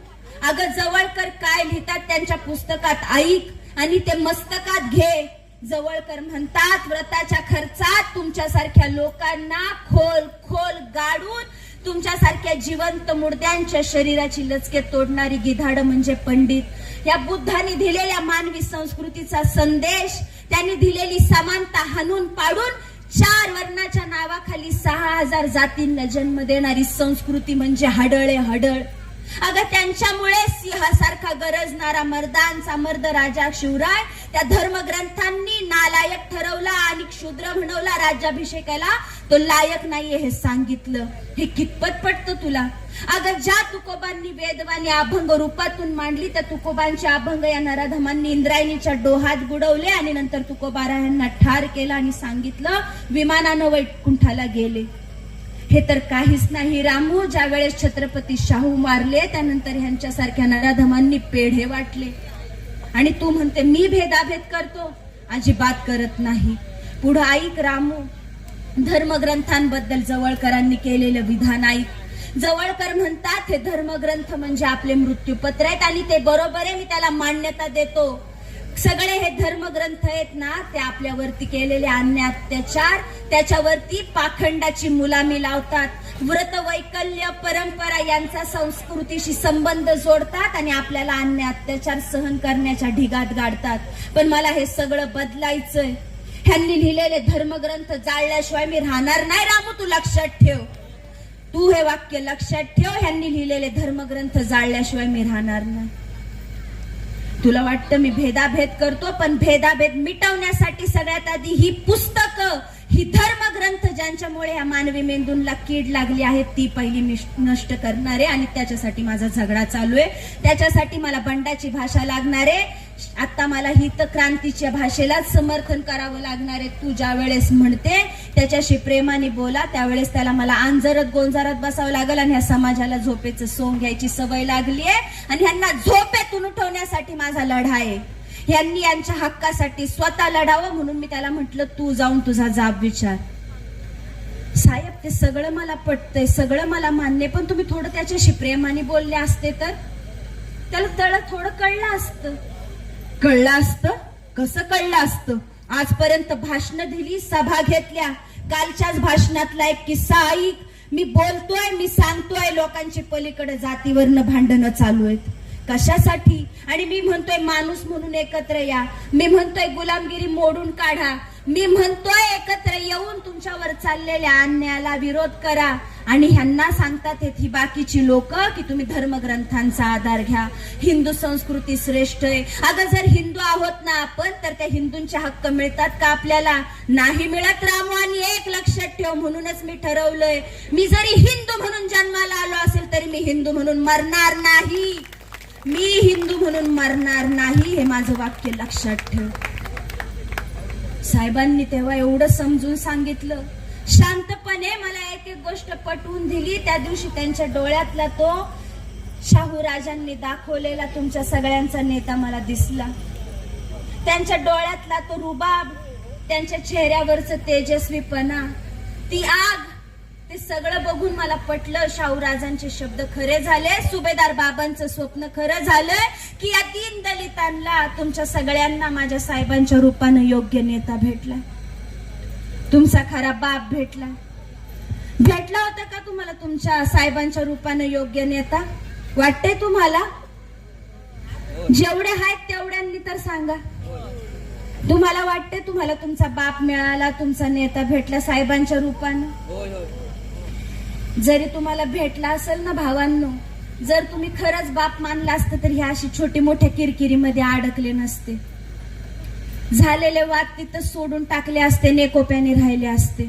अगं जवळकर काय लिहितात त्यांच्या पुस्तकात ऐक आणि ते मस्तकात घे. जवळकर म्हणतात, व्रताच्या खर्चात तुमच्यासारख्या लोकांना खोल खोल गाडून तुमच्यासारख्या जिवंत मुर्द्यांच्या शरीराची लचके तोडणारी गिधाड म्हणजे पंडित. या बुद्धांनी दिलेल्या मानवी संस्कृतीचा संदेश, त्यांनी दिलेली समानता हाणून पाडून 4 वर्णाच्या नावाखाली 6000 जातींना जन्म देणारी संस्कृती म्हणजे हडळे हडळ. अगं त्यांच्यामुळे सिंहासारखा गरजणारा मर्दांचा मर्द राजा शिवराय त्या धर्मग्रंथांनी नालायक ठरवला आणि क्षुद्र म्हणवला. राज्याभिषेकाला तो लायक नाहीये हे सांगितलं. हे कितपत पटतं तुला. अगं ज्या तुकोबांनी वेदवाणी अभंग रूपातून मांडली त्या तुकोबांचे अभंग या नराधमांनी इंद्रायणीच्या डोहात बुडवले. आणि नंतर तुकोबारायांना ठार केला आणि सांगितलं विमानानं वैकुंठाला गेले. हे तर काहीच नाही रामू. ज्या वेळेस छत्रपती शाहू मारले त्यानंतर ह्यांच्यासारख्या नराधमांनी पेढे वाटले. आणि तू म्हणते मी भेदाभेद करतो, अजिबात करत नाही. पुढे ऐक रामू. धर्मग्रंथांबद्दल जवळकरांनी केलेलं विधान ऐक. जवळकर म्हणतात हे धर्मग्रंथ म्हणजे आपले मृत्यूपत्र आहेत. आणि ते बरोबर आहे, मी त्याला मान्यता देतो. सगळे हे धर्मग्रंथ आहेत ना ते आपल्यावरती केलेले अन्याय अत्याचार त्याच्यावरती पाखंडाची मुलामी लावतात. व्रत वैकल्य परंपरा यांचा संस्कृतीशी संबंध जोडतात आणि आपल्याला अन्याय अत्याचार सहन करण्याच्या ढिगात गाडतात. पण मला हे सगळं बदलायचंय. ह्यांनी लिहिलेले धर्मग्रंथ जाळल्याशिवाय मी राहणार नाही रामू. तू लक्षात ठेव. तू हे वाक्य लक्षात ठेव. ह्यांनी लिहिलेले धर्मग्रंथ जाळल्याशिवाय मी राहणार नाही. तुला वाटतं मी भेदाभेद करतो, पण भेदाभेद मिटवण्यासाठी सगळ्यात आधी ही पुस्तकं, ही धर्मग्रंथ ज्यांच्यामुळे या मानवी मेंदूला कीड लागली आहे ती पहिली मी नष्ट करणार आहे. आणि त्याच्यासाठी माझा झगडा चालू आहे. त्याच्यासाठी मला बंडाची भाषा लागणार आहे. आता मला हित क्रांतीच्या भाषेलाच समर्थन करावं लागणार आहे. तू ज्या वेळेस म्हणते त्याच्याशी प्रेमाने बोला त्यावेळेस त्याला मला अंजरत गोंजारत बसावं लागेल. आणि ह्या समाजाला झोपेचं सोंग घ्यायची सवय लागली आहे. आणि ह्यांना झोपेतून उठवण्यासाठी माझा लढा आहे. यांनी यांच्या हक्कासाठी स्वतः लढावं. म्हणून मी त्याला म्हटलं तू जाऊन तुझा जाब विचार. साहेब ते सगळं मला पटतंय, सगळं मला मान्य, पण तुम्ही थोडं त्याच्याशी प्रेमाने बोलले असते तर त्याला तळ थोडं कळलं असतं. कळलं असतं? कसं कळलं असतं? आजपर्यंत भाषणं दिली, सभा घेतल्या, कालच्याच भाषणातला एक किस्सा ऐक. मी बोलतोय, मी सांगतोय, लोकांची पलीकडे जातीवरनं भांडणं चालू आहेत. कशासाठी? आणि मी म्हणतोय माणूस म्हणून एकत्र या, मी म्हणतोय गुलामगिरी मोडून काढा, मी म्हणतोय एकत्र येऊन तुमच्यावर चाललेल्या अन्यायाला विरोध करा. आणि ह्यांना सांगतात ही बाकीची लोक की तुम्ही धर्मग्रंथांचा आधार घ्या, हिंदू संस्कृती श्रेष्ठ आहे. अगं जर हिंदू आहोत ना आपण, तर त्या हिंदूंचे हक्क मिळतात का आपल्याला? नाही मिळत रामू. आणि एक लक्षात ठेव, म्हणूनच मी ठरवलंय, मी जरी हिंदू म्हणून जन्माला आलो असेल तरी मी हिंदू म्हणून मरणार नाही. मी हिंदू म्हणून मरणार नाही, हे माझं वाक्य लक्षात ठेव. साहेबांनी तेव्हा एवढं समजून सांगितलं, शांतपणे मला एक एक गोष्ट पटवून दिली. त्या दिवशी त्यांच्या डोळ्यातला तो शाहू राजांनी दाखवलेला तुमच्या सगळ्यांचा नेता मला दिसला. त्यांच्या डोळ्यातला तो रुबाब, त्यांच्या चेहऱ्यावरचं तेजस्वीपणा, ती आग, ते सगळं बघून मला पटलं. शाहू राजांचे शब्द खरे झाले, सुभेदार बाबांचं स्वप्न खरं झालं की या दीन दलितांना, तुमच्या सगळ्यांना माझ्या साहेबांच्या रूपानं योग्य नेता भेटला. तुमचा खरा बाप भेटला. भेटला होता का तुम्हाला तुमच्या साहेबांच्या रूपानं योग्य नेता? वाटतंय तुम्हाला? जेवढे आहेत तेवढ्यांनी तर सांगा. तुम्हाला वाटते तुम्हाला तुमचा बाप मिळाला, तुमचा नेता भेटला साहेबांच्या रूपानं? जरी तुम्हाला भेटला असेल ना भावांनो, जर तुम्ही खरंच बाप मानला असतं तर ह्या अशी छोटी मोठ्या किरकिरीमध्ये अडकले नसते. झालेले वाद तिथं सोडून टाकले असते, नेकोप्याने राहिले असते.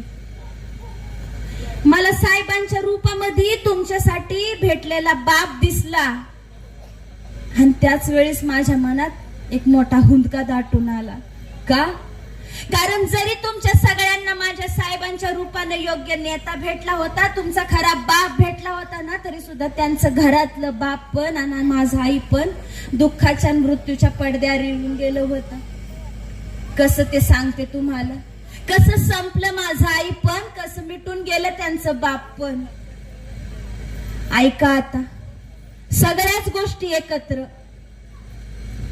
मला साहेबांच्या रूपामध्ये तुमच्यासाठी भेटलेला बाप दिसला आणि त्याच वेळेस माझ्या मनात एक मोठा हुंदका दाटून आला. का? कारण जरी तुमच्या सगळ्यांना माझ्या साहेबांच्या रूपाने योग्य नेता भेटला होता, तुमचा खरा बाप भेटला होता ना, तरी सुद्धा त्यांचं घरातलं बाप पण आणि माझा आई पण दुःखाच्या मृत्यूच्या पडद्यावर येऊन गेलं होतं. कसं ते सांगते तुम्हाला, कसं संपलं माझं आई पण, कसं मिटून गेलं त्यांचं बाप पण. ऐका आता, सगळ्याच गोष्टी एकत्र.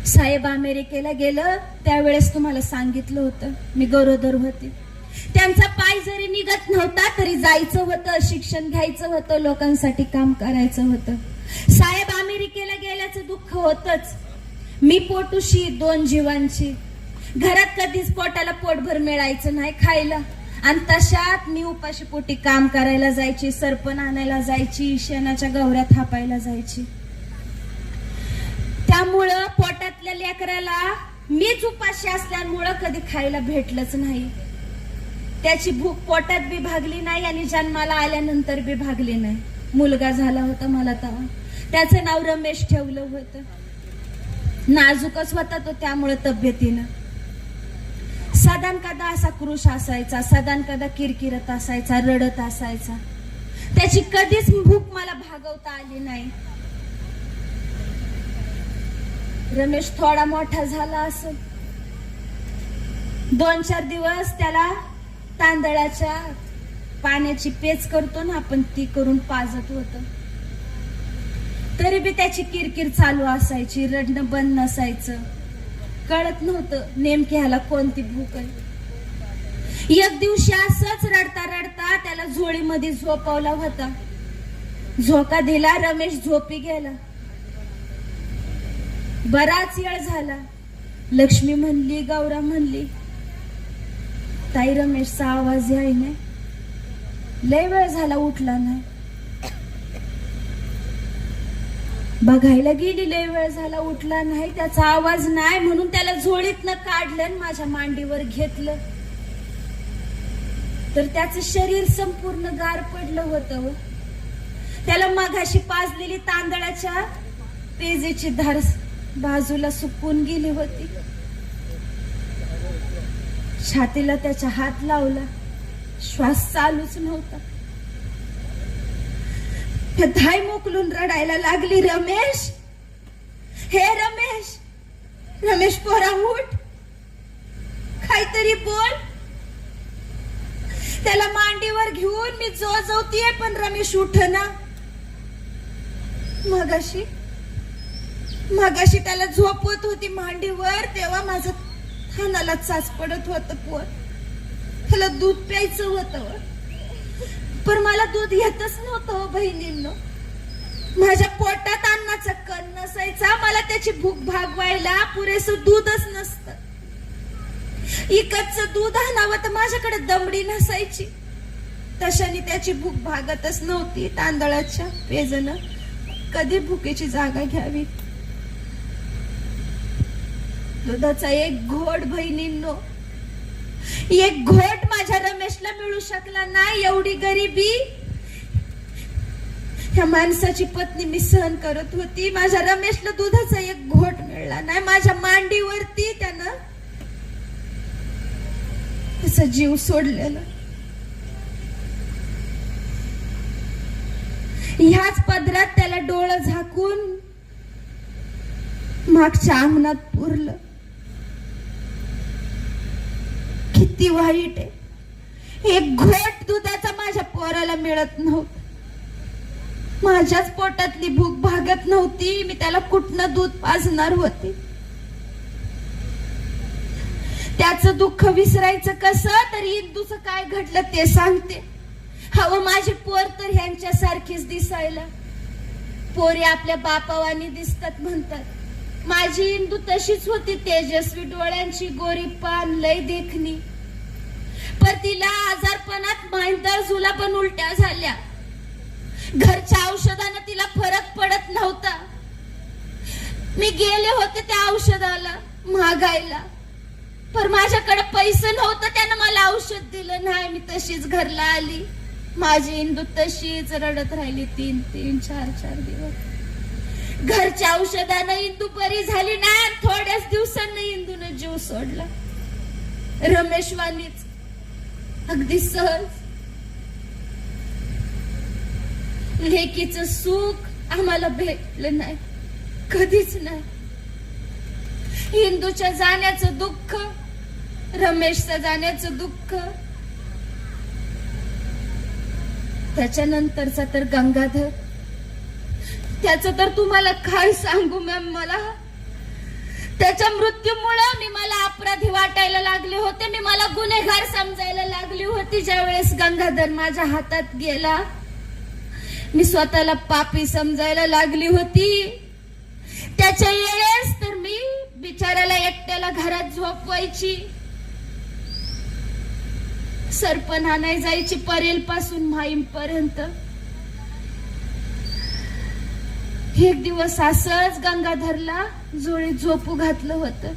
साहेब अमेरिकेला गेलं त्यावेळेस तुम्हाला सांगितलं होतं, मी गरोदर होते. त्यांचा पाय जरी निघत नव्हता तरी जायचं होतं, शिक्षण घ्यायचं होतं, लोकांसाठी काम करायचं होतं. साहेब अमेरिकेला गेल्याचं दुःख होतच. मी पोटुशी 2 जीवांची, घरात कधीच पोटाला पोटभर मिळायचं नाही खायला, आणि तशात मी उपाशी पोटी काम करायला जायची, सरपण आणायला जायची, शेणाच्या गवऱ्या थापायला जायची. त्यामुळं पोटातल्या लेकराला मीच उपाशी असल्यामुळं कधी खायला भेटलंच नाही. त्याची भूक पोटात बी भागली नाही आणि जन्माला आल्यानंतर बी भागली नाही. मुलगा झाला होता मला तेव्हा, त्याचं नाव रमेश ठेवलं होतं. नाजूकच होता तो, त्यामुळे तब्येतीनं सदान कदा असा क्रुश असायचा, सदान कदा किरकिरत असायचा, रडत असायचा. त्याची कधीच भूक मला भागवता आली नाही. रमेश थोडा मोठा झाला असं 2-4 दिवस त्याला तांदळाच्या पाण्याची पेच करतो ना आपण, ती करून पाजत होत. तरी बी त्याची किरकिर चालू असायची, रडणं बंद नसायचं. कळत नव्हतं नेमकी ह्याला कोणती भूक आहे. एक दिवशी असंच रडता रडता त्याला झोळीमध्ये झोपवला होता. झोका दिला, रमेश झोपी गेला. बराच वेळ झाला. लक्ष्मी म्हणली, गौरा म्हणली, ताई रमेशचा आवाज याय नाही. लय वेळ झाला उठला नाही. बघायला गेली, लय वेळ झाला उठला नाही, त्याचा आवाज नाही, म्हणून त्याला झोळीतनं काढलं आणि माझ्या मांडीवर घेतलं. तर त्याचं शरीर संपूर्ण गार पडलं होतं. त्याला मघाशी पाजलेली तांदळाच्या पेजेची धार बाजूला सुकून गेली होती. छातीला त्याच्या हात लावला, श्वास चालूच नव्हता. धाय मोकलून रडायला लागली, रमेश, हे रमेश, रमेश पोरा उठ, काहीतरी बोल. त्याला मांडीवर घेऊन मी जोजवतीये, पण रमेश उठना. मगाशी त्याला झोपवत होती मांडीवर, तेव्हा माझं थानाला चाच पडत होत. पोर त्याला दूध प्यायचं होतं, पण मला दूध येतच नव्हतं. बहिणींनो, माझ्या पोटात अन्नाचा कण नसायचा, मला त्याची भूक भागवायला पुरेसं दूधच नसतं. इकडचं दूध आणावं तर माझ्याकडे दमडी नसायची. तशाने त्याची भूक भागतच नव्हती. तांदळाच्या पेजनं कधी भुकेची जागा घ्यावी. दुधाचा एक घोट, बहिणींनो, एक घोट माझ्या रमेशला मिळू शकला नाही. एवढी गरिबी ह्या माणसाची पत्नी मी सहन करत होती. माझ्या रमेशला दुधाचा एक घोट मिळला नाही. माझ्या मांडीवरती त्यानं त्याचा जीव सोडलेला. ह्याच पदरात त्याला डोळं झाकून मागच्या अंगणात पुरलं. किती वाईट आहे. एक घोट दुधाचा माझ्या पोराला मिळत नव्हता. माझ्याच पोटातली भूक भागत नव्हती. मी त्याला कुठनं दूध पाजणार होते. त्याचं दुःख विसरायचं कसं, तर इंदूचं काय घडलं ते सांगते. हवं माझी पोर तर ह्यांच्यासारखीच दिसायला. पोरी आपल्या बापावानी दिसतात म्हणतात. माझी इंदू तशीच होती, तेजस्वी डोळ्यांची, गोरी पान, लय देखणी. पण तिला आजारपणात मांडर झुला पण उलट्या झाल्या. घरच्या औषधानं तिला फरक पडत नव्हता. मी गेले होते त्या औषधाला मागायला, पण माझ्याकडे पैसे नव्हतं. त्यानं मला औषध दिलं नाही. मी तशीच घरला आली. माझी इंदू तशीच रडत राहिली 3-3, 4-4 दिवस. घरच्या औषधानं इंदू बरी झाली नाही. थोड्याच दिवसांना इंदूने जीव सोडला. रमेशवानीच अगदी सहज. लेकीचं सुख आम्हाला भेटलं नाही, कधीच नाही. इंदूच्या जाण्याचं दुःख, रमेशचं जाण्याचं दुःख, त्याच्यानंतरचा तर गंगाधर. त्याचं तर तुम्हाला काय सांगू मॅम. मला त्याच्या मृत्यूमुळे मला अपराधी वाटायला लागले होते. मला गुन्हेगार समजायला लागली होती. ज्या वेळेस गंगाधर माझ्या हातात गेला, मी स्वतःला पापी समजायला लागली होती. त्याच्या वेळेस तर मी बिचाऱ्याला एकट्याला घरात झोपवायची, सरपण आणाय जायची परेल पासून माहीम पर्यंत. एक दिवस असंच गंगाधरला जोळीत झोपू घातलं होतं.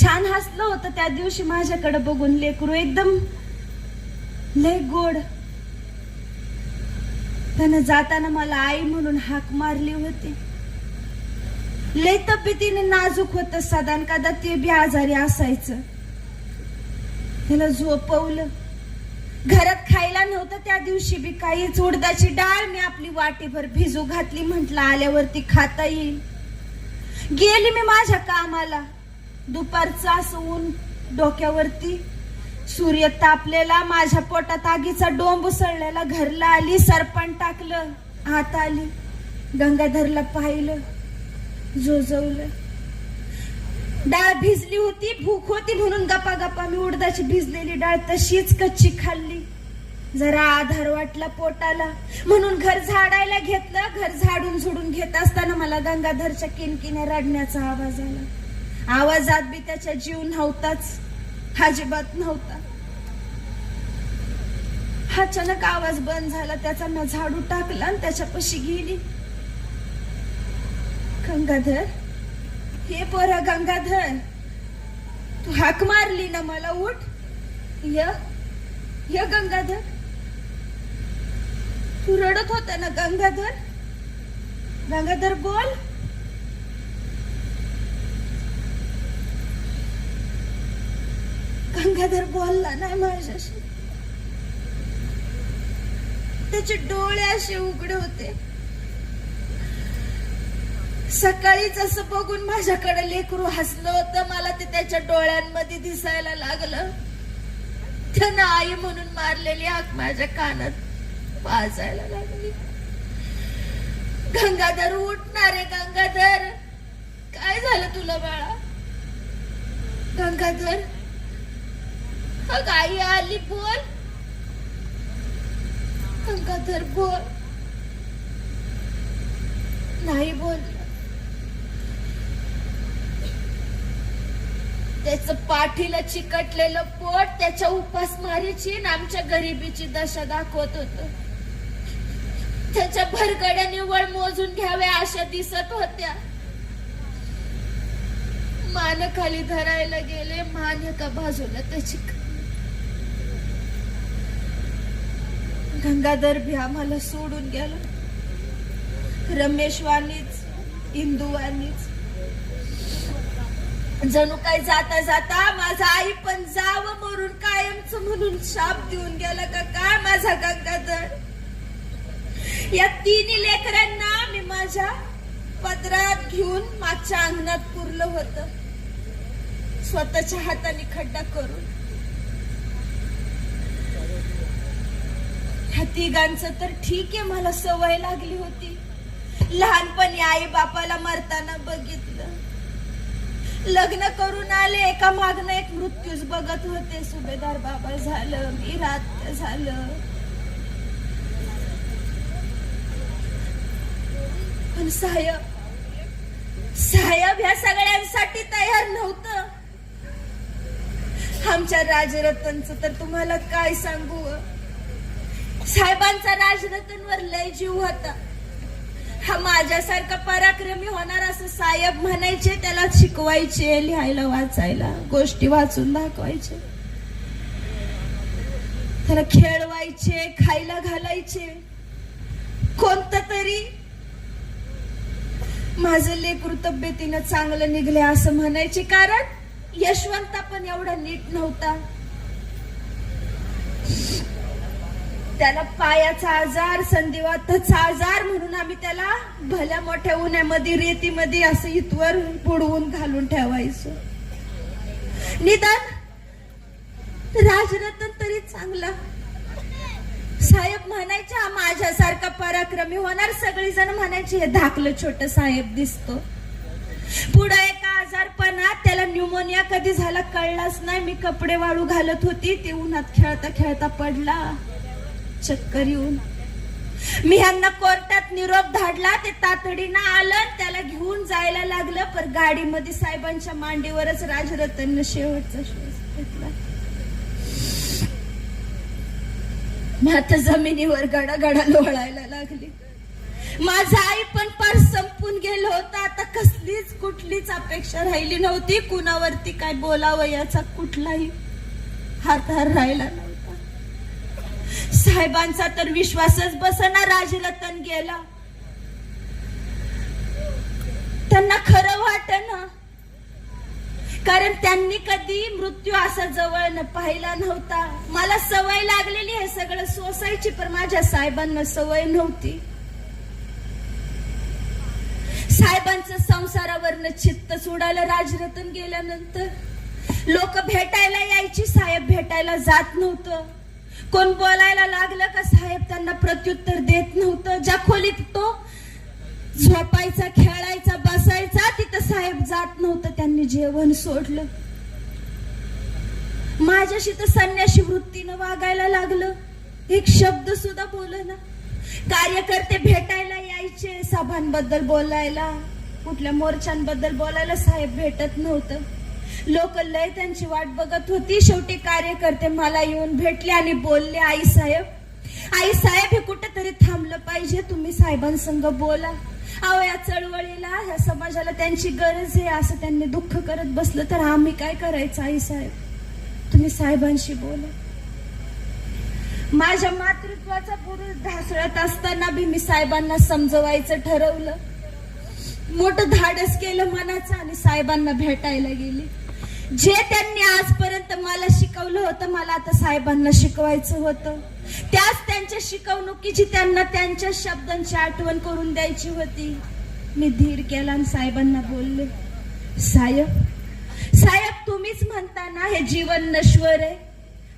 छान हसलं होतं त्या दिवशी माझ्याकडे बघून लेकरू, एकदम लय गोड. त्यानं जाताना मला आई म्हणून हाक मारली होती. लय तब्येतीने नाजूक होत सदान, कदा ते बी आजारी असायचं. त्याला झोपवलं. घरात खायला नव्हतं त्या दिवशी बी काहीच. उडदाची डाळ मी आपली वाटीभर भिजू घातली, म्हटलं आल्यावरती खाता येईल. गेली मी माझ्या कामाला. दुपारचं असं ऊन डोक्यावरती, सूर्य तापलेला, माझ्या पोटात आगीचा डोंब उसळलेला. घरला आली, सरपण टाकलं, आत आली, गंगाधरला पाहिलं, जोजवलं. डाळ भिजली होती, भूक होती म्हणून गप्पा गप्पा मी उडदाची भिजलेली डाळ तशीच कच्ची खाल्ली. जरा आधार वाटला पोटाला म्हणून घर झाडायला घेतलं. घर झाडून झुडून घेत असताना मला गंगाधरच्या किणकिण्या रडण्याचा आवाज आला. आवाजात बी त्याचा जीव नव्हताच, अजिबात नव्हता. अचानक आवाज बंद झाला. त्याचा मी झाडू टाकला आणि त्याच्यापाशी गेली. गंगाधर, हे पोरा गंगाधर, तू हाक मारली ना मला, उठ, य गंगाधर. तू रडत होता ना गंगाधर. गंगाधर बोल. गंगाधर बोलला नाही माझ्याशी. त्याचे डोळे असे उघडे होते. सकाळीच असं बघून माझ्याकडे लेकरू हसलं होतं. मला ते त्याच्या डोळ्यांमध्ये दिसायला लागलं. त्यानं आई म्हणून मारलेली हाक माझ्या कानात वाजायला लागली. गंगाधर उठणार रे गंगाधर, काय झालं तुला बाळा? गंगाधर, अगं आई आली, बोल. गंगाधर बोल. नाही बोल. त्याचं पाठीला चिकटलेलं पोट त्याच्या उपासमारीची आणि आमच्या गरिबीची दशा दाखवत होत. त्याच्या भरगड्या निव्वळ मोजून घ्याव्या अशा दिसत होत्या. मान खाली धरायला गेले, मान एका बाजूला त्याची. गंगाधर भी आम्हाला सोडून गेला. रमेशवानीच इंदुवानीच जणू काय जाता जाता माझा आई पण जावं मरून कायमच म्हणून शाप देऊन गेला का काय माझा गंगाधर. या तिन्ही लेकरांना मी माझ्या पदरात घेऊन मागच्या अंगणात पुरलं होतं, स्वतःच्या हाताने खड्डा करून. ह्या तिघांचं तर ठीक आहे, मला सवय लागली होती. लहानपणी आई बापाला मरताना बघितलं. लग्न करून आले, एका मागणं एक मृत्यूच बघत होते. सुभेदार बाबा झालं, मी रात झालं. पण साहेब ह्या सगळ्यांसाठी तयार नव्हतं. आमच्या राजरतनचं तर तुम्हाला काय सांगू. साहेबांचा राजरतनवर लय जीव होता. हा माझ्यासारखा पराक्रमी होणार असं साहेब म्हणायचे. त्याला शिकवायचे, लिहायला वाचायला, गोष्टी वाचून दाखवायचे, त्याला खेळवायचे, खायला घालायचे. कोणतं तरी माझं लेकरू तब्येतीनं चांगलं निघले असं म्हणायचे. कारण यशवंत पण एवढा नीट नव्हता. त्याला पायाचा आजार, संधिवाताचा आजार म्हणून आम्ही त्याला भल्या मोठ्या उन्हामध्ये रेतीमध्ये असं इथवर बुडवून घालून ठेवायचो. निदान राजरतन तरी चांगला. साहेब म्हणायचे हा माझ्यासारखा पराक्रमी होणार. सगळीजण म्हणायचे हे धाकलं छोट साहेब दिसतो. पुढे एका आजारपणात त्याला न्यूमोनिया कधी झाला कळलाच नाही. मी कपडे वाळू घालत होती, ते उन्हात खेळता खेळता पडला, चक्कर येऊन. मी ह्यांना कोर्टात निरोप धाडला. ते तातडीनं आलं, त्याला घेऊन जायला लागलं. पण गाडीमध्ये साहेबांच्या मांडीवरच राजरतननं शेवटचा श्वास घेतला. माता जमिनीवर गडागडा लोळायला लागली. माझा आई पण पार संपून गेलं होतं. आता कसलीच कुठलीच अपेक्षा राहिली नव्हती. कुणावरती काय बोलावं याचा कुठलाही हातभार राहिला नव्हता. साहेबांचा तर विश्वासच बसना. राजरतन गेला. त्यांना खरं वाटेना, कारण त्यांनी कधी मृत्यू असा जवळ पाहिला नव्हता. मला सवय लागलेली हे सगळं सोसायची, पण माझ्या साहेबांना सवय नव्हती. साहेबांचं संसारावरनं चित्तच उडालं. राजरतन गेल्यानंतर लोक भेटायला यायची, साहेब भेटायला जात नव्हतं. कोण बोलायला लागलं का साहेब त्यांना प्रत्युत्तर देत नव्हतं. ज्या खोलीत तो झोपायचा, खेळायचा, बसायचा, तिथं साहेब जात नव्हतं. त्यांनी जेवण सोडलं. माझ्याशी तर संन्याशी वृत्तीनं वागायला लागलं. एक शब्द सुद्धा बोलना. कार्यकर्ते भेटायला यायचे, सभांबद्दल बोलायला, कुठल्या मोर्चांबद्दल बोलायला साहेब भेटत नव्हतं. लोक लय त्यांची वाट बघत होती. शेवटी कार्यकर्ते मला येऊन भेटले आणि बोलले, आई साहेब हे कुठेतरी थांबलं पाहिजे, तुम्ही साहेबांसंग बोला. अहो या चळवळीला, या समाजाला त्यांची गरज आहे असं त्यांनी दुःख करत बसलं तर आम्ही काय करायचं. आई साहेब तुम्ही साहेबांशी बोला. माझ्या मातृत्वाचा पुरुष ढासळत असताना बी मी साहेबांना समजवायचं ठरवलं. मोठं धाडस केलं मनाचं आणि साहेबांना भेटायला गेली. जे त्यांनी आजपर्यंत मला शिकवलं होतं, मला आता साहेबांना शिकवायचं होतं. त्याच त्यांच्या शिकवणुकीची त्यांना त्यांच्या शब्दांची आठवण करून द्यायची होती. मी धीर केला आणि साहेबांना बोलले, साहेब तुम्हीच म्हणता ना हे जीवन नश्वर आहे.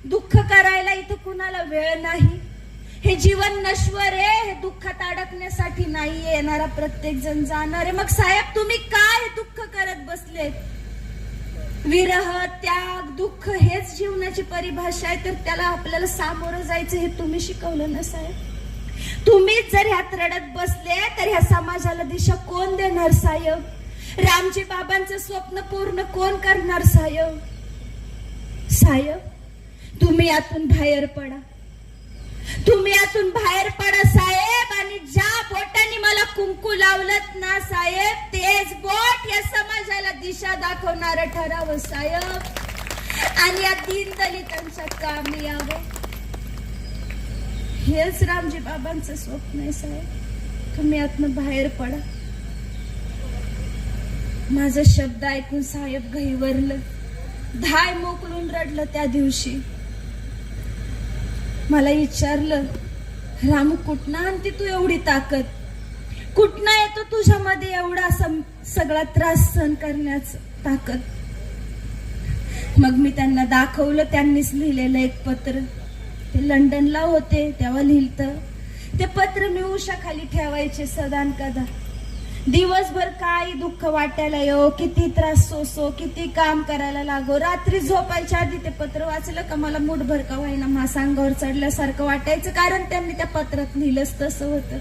दुःख करायला इथं कुणाला वेळ नाही. हे जीवन नश्वर आहे, हे दुःखात अडकण्यासाठी नाही येणारा प्रत्येक जण जाणार आहे. मग साहेब तुम्ही काय दुःख करत बसलेत? विरह, त्याग, दुःख हेच जीवनाची परिभाषा आहे, तर त्याला आपल्याला सामोरं जायचं हे तुम्ही शिकवलं ना साहेब. तुम्हीच जर ह्यात रडत बसले तर ह्या समाजाला दिशा कोण देणार साहेब? रामजी बाबांचं स्वप्न पूर्ण कोण करणार साहेब? साहेब तुम्ही यातून बाहेर पडा, तुम्ही यातून बाहेर पडा साहेब. आणि ज्या बोटाने मला कुंकू लावलत ना साहेब, तेच बोट या समाजाला दिशा दाखवणारं ठरावं साहेब. आणि या दीनदलितांच्या कामी यावं, हेच रामजी बाबांचं स्वप्न आहे साहेब. तुम्ही यातनं बाहेर पडा. माझं शब्द ऐकून साहेब गहिवरलं, धाय मोकळून रडलं. त्या दिवशी मला विचारलं, रामू कुठनं आणते तू एवढी ताकद? कुठनं येतो तुझ्यामध्ये एवढा सगळा त्रास सहन करण्याचं ताकद? मग मी त्यांना दाखवलं, त्यांनीच लिहिलेलं एक पत्र. ते लंडनला होते तेव्हा लिहिलं ते पत्र. मी उशाखाली ठेवायचे सदान कदा. दिवसभर काही दुःख वाटायला येऊ, किती त्रास सोसो, किती काम करायला लागो, रात्री झोपायच्या आधी ते पत्र वाचलं का मला मुठभर का व्हायना मासा अंगावर चढल्यासारखं वाटायचं. कारण त्यांनी त्या पत्रात लिहिलंच तसं होतं.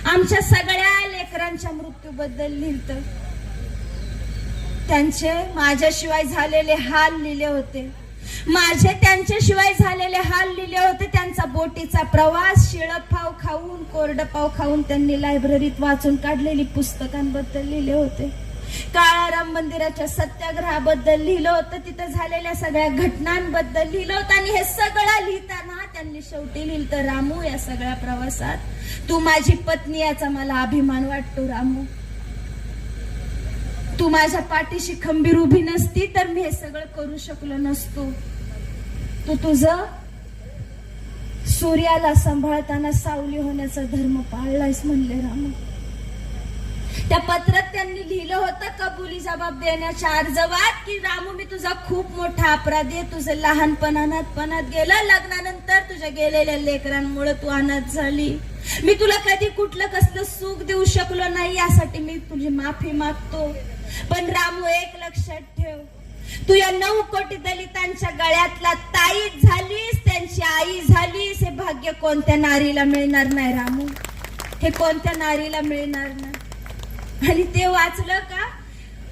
आमच्या सगळ्या लेकरांच्या मृत्यूबद्दल लिहिलं. त्यांचे माझ्याशिवाय झालेले हाल लिहिले होते, माझे त्यांच्याशिवाय झालेले हाल लिहिले होते. त्यांचा बोटीचा प्रवास, शिळपाव खाऊन, कोरड पाव खाऊन त्यांनी लायब्ररीत वाचून काढलेली पुस्तकांबद्दल लिहिले होते. काळाराम मंदिराच्या सत्याग्रहाबद्दल लिहिलं होतं, तिथं झालेल्या सगळ्या घटनांबद्दल लिहिलं होतं. आणि हे सगळं लिहिताना त्यांनी शेवटी लिहिलं, रामू या सगळ्या प्रवासात तू माझी पत्नी याचा मला अभिमान वाटतो. रामू तू माझ्या पाठीशी खंबीर उभी नसती तर मी हे सगळं करू शकलो नसतो. तू तुझं सूर्याला सांभाळताना सावली होण्याचा धर्म पाळलायस म्हणले रामू. त्या पत्रात त्यांनी लिहिलं होतं कबुली जबाब देण्याच्या अर्जवात की रामू मी तुझा खूप मोठा अपराधी आहे. तुझं लहानपण अनाथपणात गेलं, लग्नानंतर तुझ्या गेलेल्या लेकरांमुळे तू अनाथ झाली. मी तुला कधी कुठलं कसलं सुख देऊ शकलो नाही, यासाठी मी तुझी माफी मागतो. पण रामू एक लक्षात ठेव, तू या 9 कोटी दलितांच्या गळ्यातला ताईत झालीस, त्यांची आई झालीस. हे भाग्य कोणत्या नारीला मिळणार नाही रामू, हे कोणत्या नारीला मिळणार नाही. आणि ते वाचलं का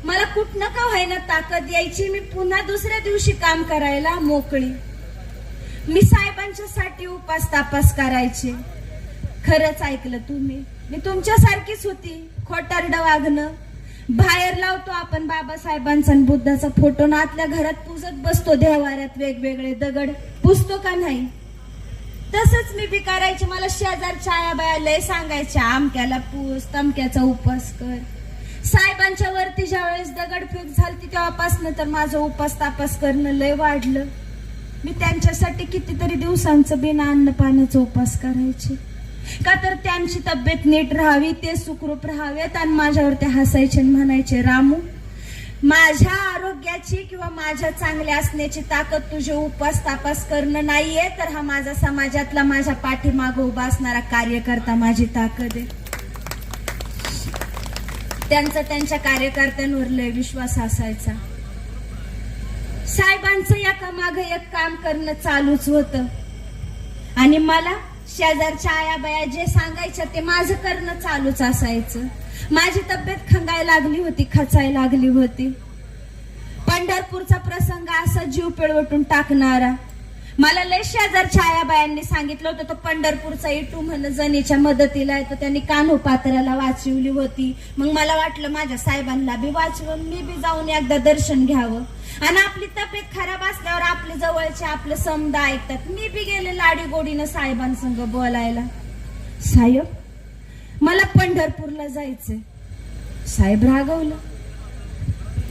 मला कुठनं का व्हायना ताकद यायची. मी पुन्हा दुसऱ्या दिवशी काम करायला मोकळी. मी साहेबांच्यासाठी उपास तापास करायचे. खरंच ऐकलं तुम्ही, मी तुमच्यासारखीच होती. खोटारडं वागणं. बाहेर लावतो आपण बाबासाहेबांचा आणि बुद्धाचा फोटो ना आतल्या घरात पूजत बसतो. देवाऱ्यात वेगवेगळे दगड पुजतो का नाही? तसंच मी बी करायचे. मला शेजारच्या आयाबाया लय सांगायच्या, आमक्याला पूज, तमक्याचा उपास कर. साहेबांच्या वरती ज्या वेळेस दगडफेक झाली तेव्हापासून तर माझं उपास तापास करणं लय वाढलं. मी त्यांच्यासाठी कितीतरी दिवसांचं बिना अन्न पाण्याचा उपास करायचे. का तर त्यांची तब्येत नीट राहावी, ते सुखरूप राहावेत. आणि माझ्यावर ते हसायचे आणि म्हणायचे, रामू माझ्या आरोग्याची किंवा माझ्या चांगल्या असण्याची ताकद तुझे उपास तापास करणं नाहीये, तर हा माझा समाजातला माझ्या पाठीमागे उभा असणारा कार्यकर्ता माझी ताकद आहे. त्यांचा त्यांच्या कार्यकर्त्यांवर लय विश्वास असायचा. साहेबांचं एका मागे एक काम करणं चालूच होतं. आणि मला शेजारच्या आयाबाया जे सांगायच्या ते माझं करणं चालूच असायचं. माझी तब्येत खंगायला लागली होती, खचायला लागली होती. पंढरपूरचा प्रसंग असा जीव पिळवटून टाकणारा. मला लय शेजारच्या आयाबायांनी सांगितलं होतं, तो पंढरपूरचा इटू म्हण जणीच्या मदतीला येतो. त्यांनी कान्होपात्राला वाचवली होती. मग मला वाटलं माझ्या साहेबांना बी वाचवून मी बी जाऊन एकदा दर्शन घ्यावं. आणि आपली तब्येत खराब असल्यावर आपले जवळचे आपलं समजा ऐकतात. मी बी गेले लाडी गोडीनं साहेबांसंग बोलायला. साहेब मला पंढरपूरला जायचंय. साहेब रागवलं,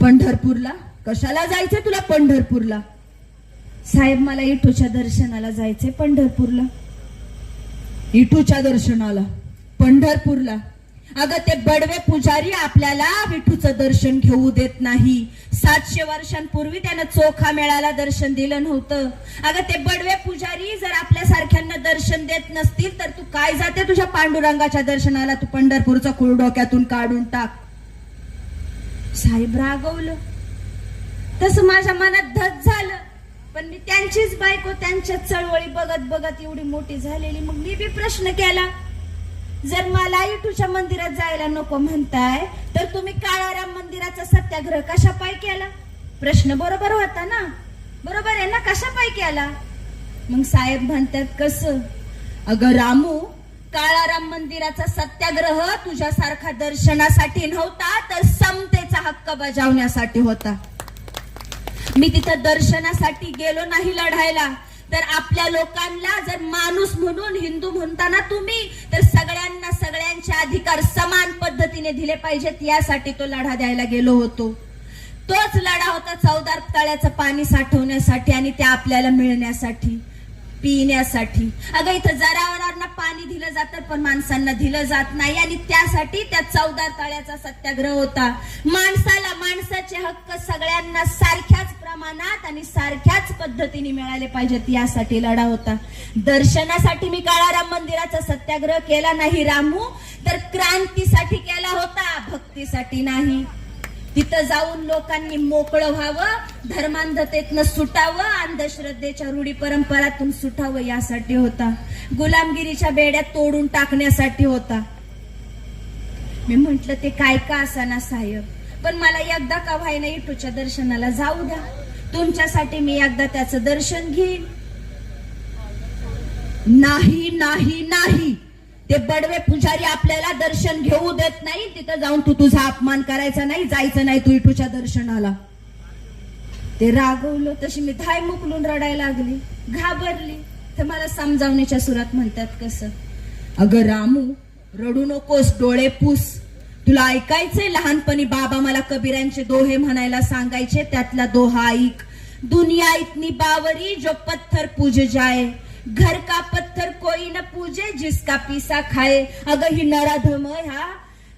पंढरपूरला कशाला जायचंय तुला पंढरपूरला? साहेब मला इटूच्या दर्शनाला जायचंय पंढरपूरला. इटूच्या दर्शनाला पंढरपूरला? अगं ते बडवे पुजारी आपल्याला विठूचं दर्शन घेऊ देत नाही. 700 वर्षांपूर्वी त्यानं चोखा मेळाला दर्शन दिलं नव्हतं. अगं ते बडवे पुजारी जर आपल्या सारख्यांना दर्शन देत नसतील तर तू काय जाते तुझ्या पांडुरंगाच्या दर्शनाला? तू पंढरपूरचा खूळ डोक्यातून काढून टाक. साहेब रागवलं. तसं माझ्या मनात धस झालं, पण मी त्यांचीच बायको, त्यांच्या चळवळी बघत बघत एवढी मोठी झालेली. मग मी बी प्रश्न केला, जर मला विठूच्या मंदिरात जायला नको म्हणताय तर तुम्ही काळाराम मंदिराचा सत्याग्रह कशा पाय केला? प्रश्न बरोबर होता ना? बरोबर आहे ना? कशा पाय केला? मग साहेब म्हणतात, कसं? अगं रामू, काळाराम मंदिराचा सत्याग्रह तुझ्यासारखा दर्शनासाठी नव्हता तर समतेचा हक्क बजावण्यासाठी होता. मी तिथं दर्शनासाठी गेलो नाही लढायला, तर आपल्या लोकांना जर माणूस म्हणून, हिंदू म्हणताना तुम्ही, तर सगळ्यांना सगळ्यांचे अधिकार समान पद्धतीने दिले पाहिजेत यासाठी तो लढा द्यायला गेलो होतो. तोच लढा होता चौदार तळ्याचं पाणी साठवण्यासाठी आणि ते आपल्याला मिळण्यासाठी, पिण्यासाठी. अगं इथं जनावरांना पाणी दिलं जातं पण माणसांना दिलं जात नाही आणि त्यासाठी त्या चौदार तळ्याचा सत्याग्रह होता. माणसाला माणसाचे हक्क सगळ्यांना सारख्याच प्रमाणात आणि सारख्याच पद्धतीने मिळाले पाहिजेत यासाठी लढा होता. दर्शनासाठी मी काळाराम मंदिराचा सत्याग्रह केला नाही रामू, तर क्रांतीसाठी केला होता, भक्तीसाठी नाही. तिथं जाऊन लोकांनी मोकळं व्हावं, धर्मांधतेतनं सुटावं, अंधश्रद्धेच्या रूढी परंपरातून सुटावं यासाठी होता. गुलामगिरीच्या बेड्या तोडून टाकण्यासाठी होता. मी म्हंटल ते काय का असाना साहेब, पण मला एकदा का व्हायना विठूच्या दर्शनाला जाऊ द्या. तुमच्यासाठी मी एकदा त्याचं दर्शन घेईन. नाही नाही नाही, ते बडवे पुजारी आपल्याला दर्शन घेऊ देत नाही. तिथं जाऊन तू तुझा अपमान करायचा नाही, जायचं नाही तू विठूच्या दर्शनाला. ते रागवलं. तशी मी धाय मुकलून रडायला लागली, घाबरली. तर मला समजावण्याच्या सुरात म्हणतात, कसं? अगं रामू, रडू नकोस, डोळे पुस. तुला ऐकायचंय? लहानपणी बाबा मला कबीरांचे दोहे म्हणायला सांगायचे, त्यातला दोहा ऐक. दुनिया इतनी बावरी जो पत्थर पूजे जाए, घर का पत्थर कोई न पूजे जिसका पिसा खाए. अगं ही नराधम ह्या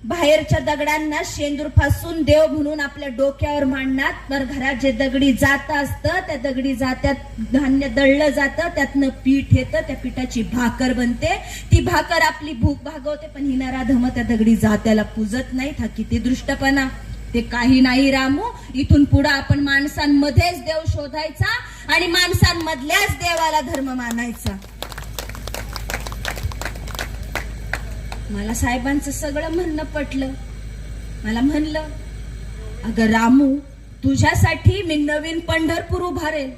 बाहेरच्या दगडांना शेंदूर फासून देव म्हणून आपल्या डोक्यावर मांडणार, तर घरात जे दगडी जात असतं त्या दगडी जात्यात धान्य दळलं जातं, त्यातनं पीठ येतं, त्या पिठाची भाकर बनते. ती भाकर आपली भूक भागवते, पण ही नराधम त्या दगडी जात्याला पूजत नाहीत. हा किती दृष्टपणा. ते काही नाही रामू, इथून पुढे आपण माणसांमध्येच देव शोधायचा आणि माणसांमधल्याच देवाला धर्म मानायचा. मला साहेबांचं सगळं म्हणणं पटलं. मला म्हणलं, अगं रामू, तुझ्यासाठी मी नवीन पंढरपूर उभारेल,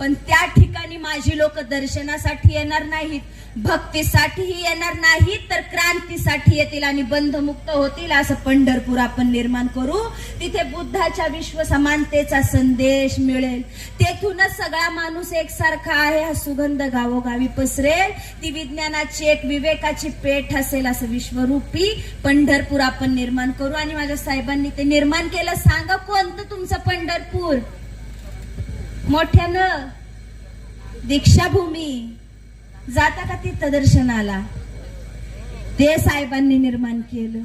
पण त्या ठिकाणी माझी लोक दर्शनासाठी येणार नाहीत, भक्तीसाठीही येणार नाहीत, तर क्रांतीसाठी येतील आणि बंधमुक्त होतील. असं पंढरपूर आपण निर्माण करू. तिथे बुद्धाच्या विश्व समानतेचा संदेश मिळेल. तेथूनच सगळा माणूस एकसारखा आहे हा सुगंध गावोगावी पसरेल. ती विज्ञानाची एक विवेकाची पेठ असेल. असं विश्वरूपी पंढरपूर आपण निर्माण करू. आणि माझ्या साहेबांनी ते निर्माण केलं. सांगा कोणतं तुमचं पंढरपूर? मोठ्यानं दीक्षाभूमी. जाता का तिथं दर्शनाला? ते साहेबांनी निर्माण केलं.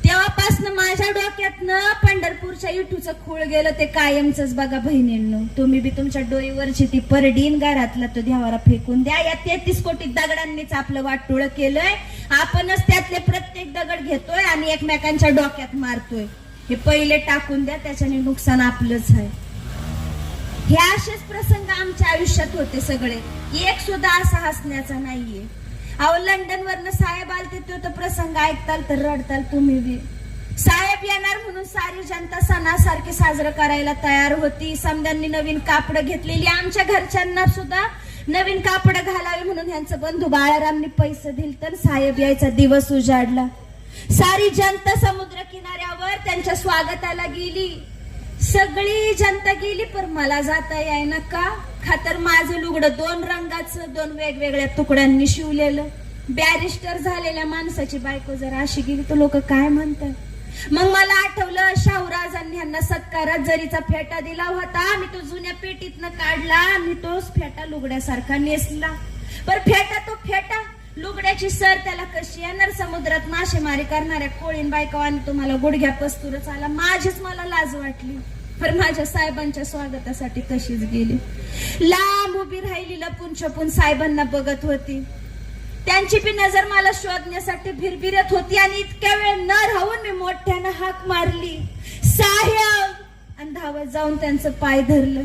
तेव्हापासून माझ्या डोक्यातनं पंढरपूरच्या विठूचं खूळ गेलं. ते कायमच बघा बहिणींनो, तुम्ही बी तुमच्या डोईवरची ती परडीन घरातला तो देवारा फेकून द्या. या 33 कोटी दगडांनीच आपलं वाटोळं केलंय. आपणच त्यातले प्रत्येक दगड घेतोय आणि एकमेकांच्या डोक्यात मारतोय. हे पहिले टाकून द्या, त्याच्याने नुकसान आपलंच आहे. हे असेच प्रसंग आमच्या आयुष्यात होते सगळे. एक सुद्धा असा हसण्याचा नाहीये. अहो, लंडन वरनं साहेब आलते, तो प्रसंग ऐकताल तर रडताल तुम्ही बी. साहेब येणार म्हणून सारी जनता सणासारखी साजरं करायला तयार होती. समद्यांनी नवीन कापड घेतलेली. आमच्या घरच्यांना सुद्धा नवीन कापड घालावी म्हणून ह्यांचं बंधू बाळारामनी पैसे दिले, तर साहेब यायचा दिवस उजाडला. सारी जनता समुद्र किनाऱ्यावर त्यांच्या स्वागताला गेली. सगळी जनता गेली, पण मला जाता येईना का? खातर माझं लुगडं 2 रंगाचं 2 वेगवेगळ्या तुकड्यांनी शिवलेलं. बॅरिस्टर झालेल्या माणसाची बायको जर अशी गेली तर लोक काय म्हणतात? मग मला आठवलं, शाहूराजांनी ह्यांना सत्कारात जरीचा फेटा दिला होता. मी तो जुन्या पेटीतनं काढला आणि तोच फेटा लुगड्यासारखा नेसला. पर फेटा तो फेटा, लुगड्याची सर त्याला कशी येणार? समुद्रात मासेमारी करणाऱ्या कोळीन बायकावानी तुम्हाला गुडघ्या पस्तूरच आला. माझीच मला लाज वाटली. पण माझ्या साहेबांच्या स्वागतासाठी तशीच गेली. लांब उभी राहिली, लपून छपून साहेबांना बघत होती. त्यांची बी नजर मला शोधण्यासाठी भिरभिरत होती आणि इतक्या वेळ न राहून मी मोठ्यानं हाक मारली, साहेब, आणि धावत जाऊन त्यांचं पाय धरलं.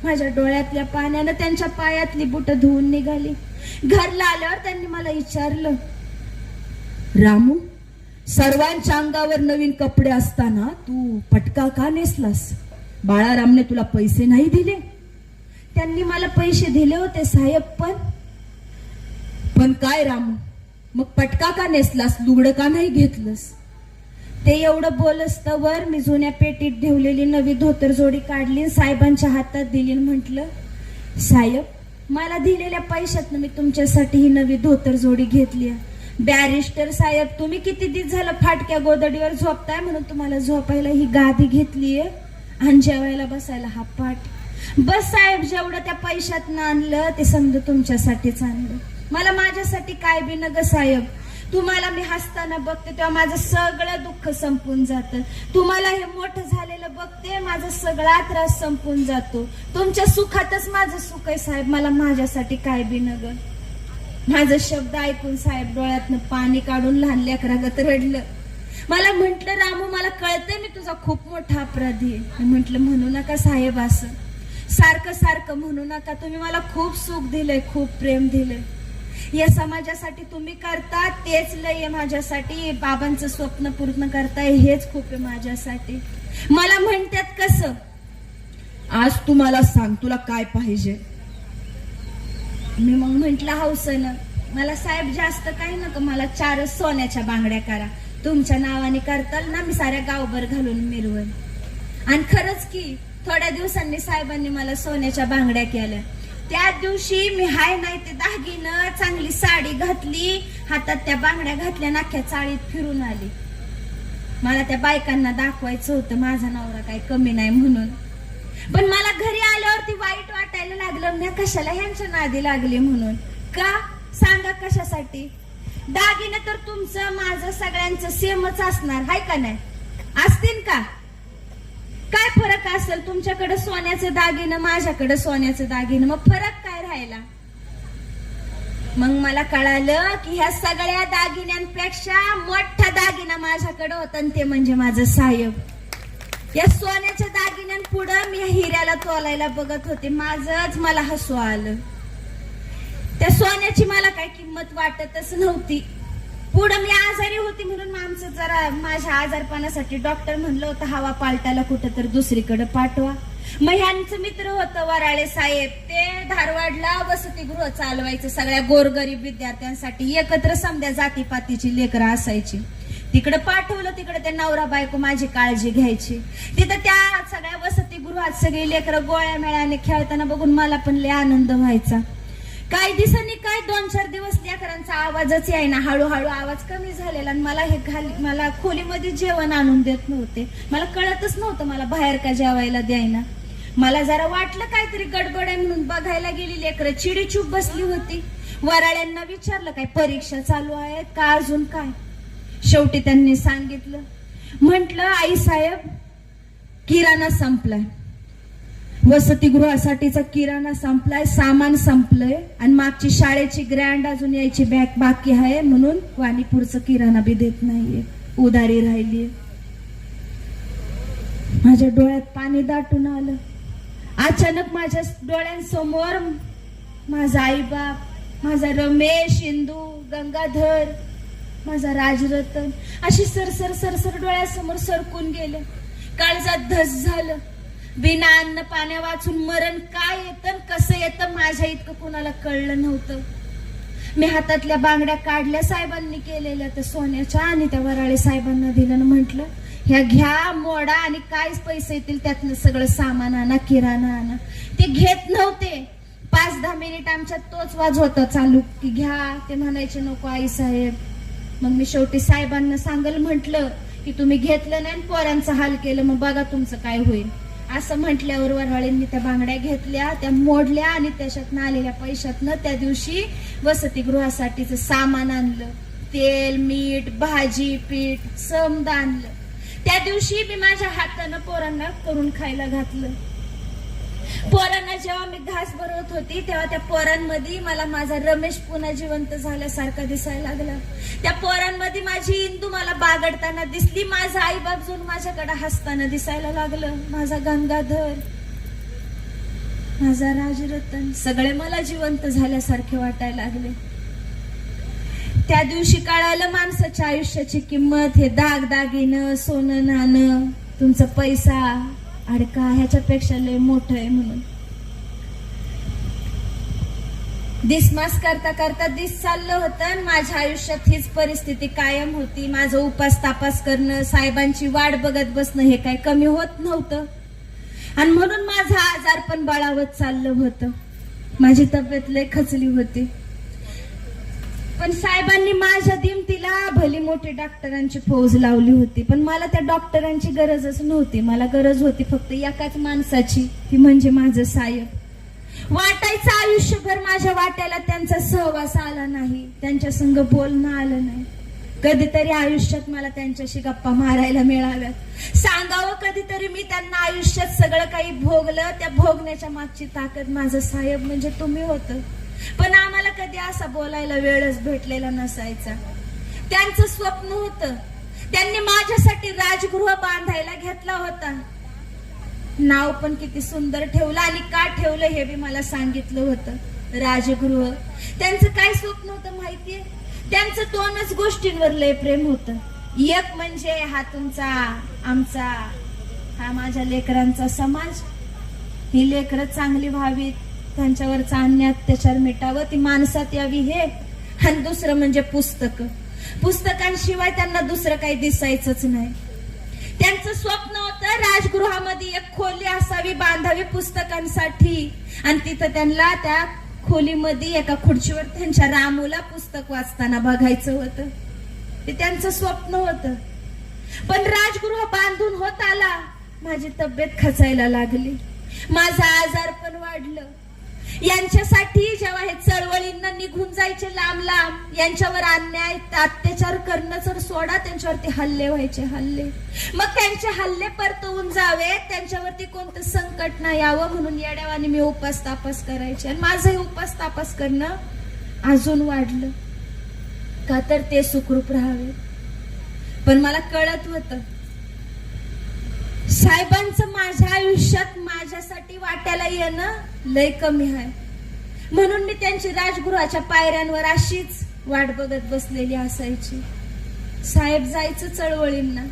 माझ्या डोळ्यातल्या पाण्यानं त्यांच्या पायातली बुट धुवून निघाली. घरला आल्यावर त्यांनी मला विचारलं, रामू, सर्वांच्या अंगावर नवीन कपडे असताना तू पटका का नेसलास? बाळारामने तुला पैसे नाही दिले? त्यांनी मला पैसे दिले होते साहेब, पण काय रामू, मग पटका का नेसलास? लुगडं का नाही घेतलंस? ते एवढं बोलस्तवर मी जुन्या पेटीत ठेवलेली नवी धोतर जोडी काढली, साहेबांच्या हातात दिली, म्हटलं, साहेब, मला दिलेल्या पैशातनं मी तुमच्यासाठी ही नवी धोतर जोडी घेतली. बॅरिस्टर साहेब, तुम्ही किती दिवस झालं फाटक्या गोदडीवर झोपताय म्हणून तुम्हाला झोपायला ही गादी घेतलीये आणि जेवायला बसायला हा पाट. बस साहेब, जेवढं त्या पैशातनं आणलं ते समजा तुमच्यासाठीच आणलं. मला माझ्यासाठी काय बी नग साहेब. तुम्हाला मी हसताना बघते तेव्हा माझं सगळं दुःख संपून जातं. तुम्हाला हे मोठं झालेलं बघते, माझा सगळा त्रास संपून जातो. तुमच्या सुखातच माझं सुख आहे साहेब. मला माझ्यासाठी काय बी नग. माझं शब्द ऐकून साहेब डोळ्यातनं पाणी काढून लहान लेकरागत रडलं. मला म्हटलं, रामू, मला कळतंय मी तुझा खूप मोठा अपराधी आहे. म्हटलं, म्हणू नका साहेब, असं सारखं सारखं म्हणू नका. तुम्ही मला खूप सुख दिलंय, खूप प्रेम दिलंय. या समाजासाठी तुम्ही करता तेच लय आहे माझ्यासाठी. बाबांचं स्वप्न पूर्ण करताय हेच खूप आहे माझ्यासाठी. मला म्हणतात, कसं? आज तू मला सांग, तुला काय पाहिजे? मी मग म्हंटल हौसनं, मला साहेब जास्त काही नको, मला 4 सोन्याच्या बांगड्या करा. तुमच्या नावाने करताल ना, मी साऱ्या गावभर घालून मिरवण. आणि खरंच की थोड्या दिवसांनी साहेबांनी मला सोन्याच्या बांगड्या केल्या. त्या दिवशी मी हाय नाही ते दागिनं, चांगली साडी घातली, हातात त्या बांगड्या घातल्या, नाख्या चाळीत फिरून आली. मला त्या बायकांना दाखवायचं होतं माझा नवरा काही कमी नाही म्हणून. पण मला घरी आल्यावरती वाईट वाटायला लागलं, मी कशाला ह्यांच्या नादी लागले म्हणून. का सांगा कशासाठी? दागिने तर तुमचं माझं सगळ्यांचं सेमच असणार, हाय का नाही? असतील का? काय फरक असेल? तुमच्याकडे सोन्याचे दागिने, माझ्याकडे सोन्याचे दागिने, मग फरक काय राहिला? मग मला कळालं की ह्या सगळ्या दागिन्यांपेक्षा मोठा दागिना माझ्याकडे होता, आणि ते म्हणजे माझं साहेब. या सोन्याच्या दागिन्यांपुढं मी हिऱ्याला तोलायला बघत होते. माझंच मला हसू आलं. त्या सोन्याची मला काही किंमत वाटतच नव्हती. पुढं मी आजारी होती म्हणून आमचं जरा माझ्या आजारपणासाठी डॉक्टर म्हणलं होतं हवा पालटायला कुठं तर दुसरीकडे पाठवा. मग ह्यांचं मित्र होतं वराळे साहेब, ते धारवाडला वसतिगृह चालवायचं सगळ्या गोरगरीब विद्यार्थ्यांसाठी. एकत्र समध्या जातीपातीची लेकरं असायची. तिकडे पाठवलं, तिकडे त्या नवरा बायको माझी काळजी घ्यायची. तिथं त्या सगळ्या वसतिगृहात सगळी लेकरं गोळ्या मेळ्याने खेळताना बघून मला पण लय आनंद व्हायचा. काही दिवसांनी काय 2-4 दिवस लेकरांचा आवाजच यायना. हळूहळू आवाज कमी झालेला आणि मला खोलीमध्ये जेवण आणून देत नव्हते. मला कळतच नव्हतं मला बाहेर का जेवायला द्यायना. मला जरा वाटलं काहीतरी गडबड आहे म्हणून बघायला गेली. लेकरं चिडीचूप बसली होती. वराळ्यांना विचारलं काय परीक्षा चालू आहेत का अजून काय? शेवटी त्यांनी सांगितलं. म्हटलं, आई साहेब, किराणा संपलाय, वसतिगृहासाठीचा किराणा संपलाय, सामान संपलंय आणि मागची शाळेची ग्रँड अजून यायची बॅग बाकी आहे म्हणून वाणीपूरचं किराणा बी देत नाहीये, उधारी राहिलीये. माझ्या डोळ्यात पाणी दाटून आलं. अचानक माझ्या डोळ्यांसमोर माझा आईबाप, माझा रमेश, इंदू, गंगाधर, माझा राजरतन अशी सरसर सरसर डोळ्यासमोर सरकून गेले. काळजात धस झालं. बिना अन्न पाण्या वाचून मरण काय येतं, कसं येतं, माझ्या इतकं कुणाला कळलं नव्हतं. मी हातातल्या बांगड्या काढल्या साहेबांनी केलेल्या त्या सोन्याच्या आणि त्या वराळे साहेबांना दिलं. म्हटलं, ह्या घ्या, मोडा आणि काय पैसे येतील त्यातनं सगळं सामान आणा, किराणा आणा. ते घेत नव्हते. 5-10 मिनिट आमच्यात तोच वाज होता चालू की घ्या. ते म्हणायचे नको आई साहेब. मग मी शेवटी साहेबांना सांगल म्हटलं की तुम्ही घेतलं नाही, पोरांचा हाल केलं, मग बघा तुमचं काय होईल. असं म्हटल्यावर वरवाळींनी त्या बांगड्या घेतल्या, त्या मोडल्या आणि त्याच्यातनं आलेल्या पैशातनं त्या दिवशी वसतिगृहासाठीचं सामान आणलं. तेल, मीठ, भाजी, पीठ समद आणलं. त्या दिवशी मी माझ्या हातानं पोरांना करून खायला घातलं. पोरांना जेव्हा मी घास भरवत होती तेव्हा त्या पोरांमध्ये मला माझा रमेश पुन्हा जिवंत झाल्यासारखा दिसायला लागला. त्या पोरांमध्ये माझी इंदू मला बागडताना दिसली. माझा आईबाप जाऊन माझ्याकडे हसताना दिसायला लागलं. माझा गंगाधर, माझा राजरतन सगळे मला जिवंत झाल्यासारखे वाटायला लागले. त्या दिवशी कळालं माणसाच्या आयुष्याची किंमत. हे दागदागिनं, सोनं नाणं, तुमचा पैसा अडका ह्याच्यापेक्षा लय मोठं आहे म्हणून. दिसमास करता करता दिस चाललं होतं आणि माझ्या आयुष्यात हीच परिस्थिती कायम होती. माझं उपास तापास करणं, साहेबांची वाट बघत बसणं हे काही कमी होत नव्हतं आणि म्हणून माझा आजार पण बळावत चाललं होतं. माझी तब्येत लय खचली होती. पण साहेबांनी माझ्या दिमतीला भली मोठी डॉक्टरांची फौज लावली होती. पण मला त्या डॉक्टरांची गरजच नव्हती. मला गरज होती फक्त एकाच माणसाची, ती म्हणजे माझं साहेब. वाटायचं आयुष्यभर माझ्या वाट्याला त्यांचा सहवास आला नाही, त्यांच्या संग बोलणं आलं नाही. कधीतरी आयुष्यात मला त्यांच्याशी गप्पा मारायला मिळाव्यात, सांगावं कधीतरी मी त्यांना आयुष्यात सगळं काही भोगलं. त्या भोगण्याच्या मागची ताकद माझं साहेब म्हणजे तुम्ही होतं. पण आम्हाला कधी असा बोलायला वेळच भेटलेला नसायचा. त्यांचं स्वप्न होतं, त्यांनी माझ्यासाठी राजगृह बांधायला घेतला होता. नाव पण किती सुंदर ठेवलं आणि का ठेवलं हे बी मला सांगितलं होतं, राजगृह. त्यांचं काय स्वप्न होतं माहितीये? त्यांचं दोनच गोष्टींवर लय प्रेम होतं. एक म्हणजे हा तुमचा, आमचा, हा माझ्या लेकरांचा समाज, ही लेकरं चांगली व्हावीत, त्यांच्यावरचा अन्याय अत्याचार मिटावं, ती माणसात यावी हे. आणि दुसरं म्हणजे पुस्तकांशिवाय त्यांना दुसरं काही दिसायचंच नाही. त्यांचं स्वप्न होतं राजगृहामध्ये एक खोली असावी, बांधावी पुस्तकांसाठी. आणि तिथं त्यांना त्या खोलीमध्ये एका खुर्चीवर त्यांच्या रामूला पुस्तक वाचताना बघायचं होतं. ते त्यांचं स्वप्न होतं. पण राजगृह बांधून होत आला, माझी तब्येत खचायला लागली, माझा आजार पण वाढलं. यांच्यासाठी जेव्हा हे चळवळींना निघून जायचे लांब लांब, यांच्यावर अन्याय अत्याचार करणं जर सोडा, त्यांच्यावरती हल्ले व्हायचे, हल्ले. मग त्यांचे हल्ले परतवून जावे, त्यांच्यावरती कोणतं संकट नाही यावं म्हणून येड्यावानी मी उपास तापास करायचे. आणि माझंही उपास तापास करणं अजून वाढलं, का तर ते सुखरूप राहावे. पण मला कळत होतं साहेबांचं माझ्या आयुष्यात माझ्यासाठी वाट्याला येणं लय कमी आहे. म्हणून मी त्यांची राजगृहाच्या पायऱ्यांवर अशीच वाट बघत बसलेली असायची. साहेब जायचं चळवळींना,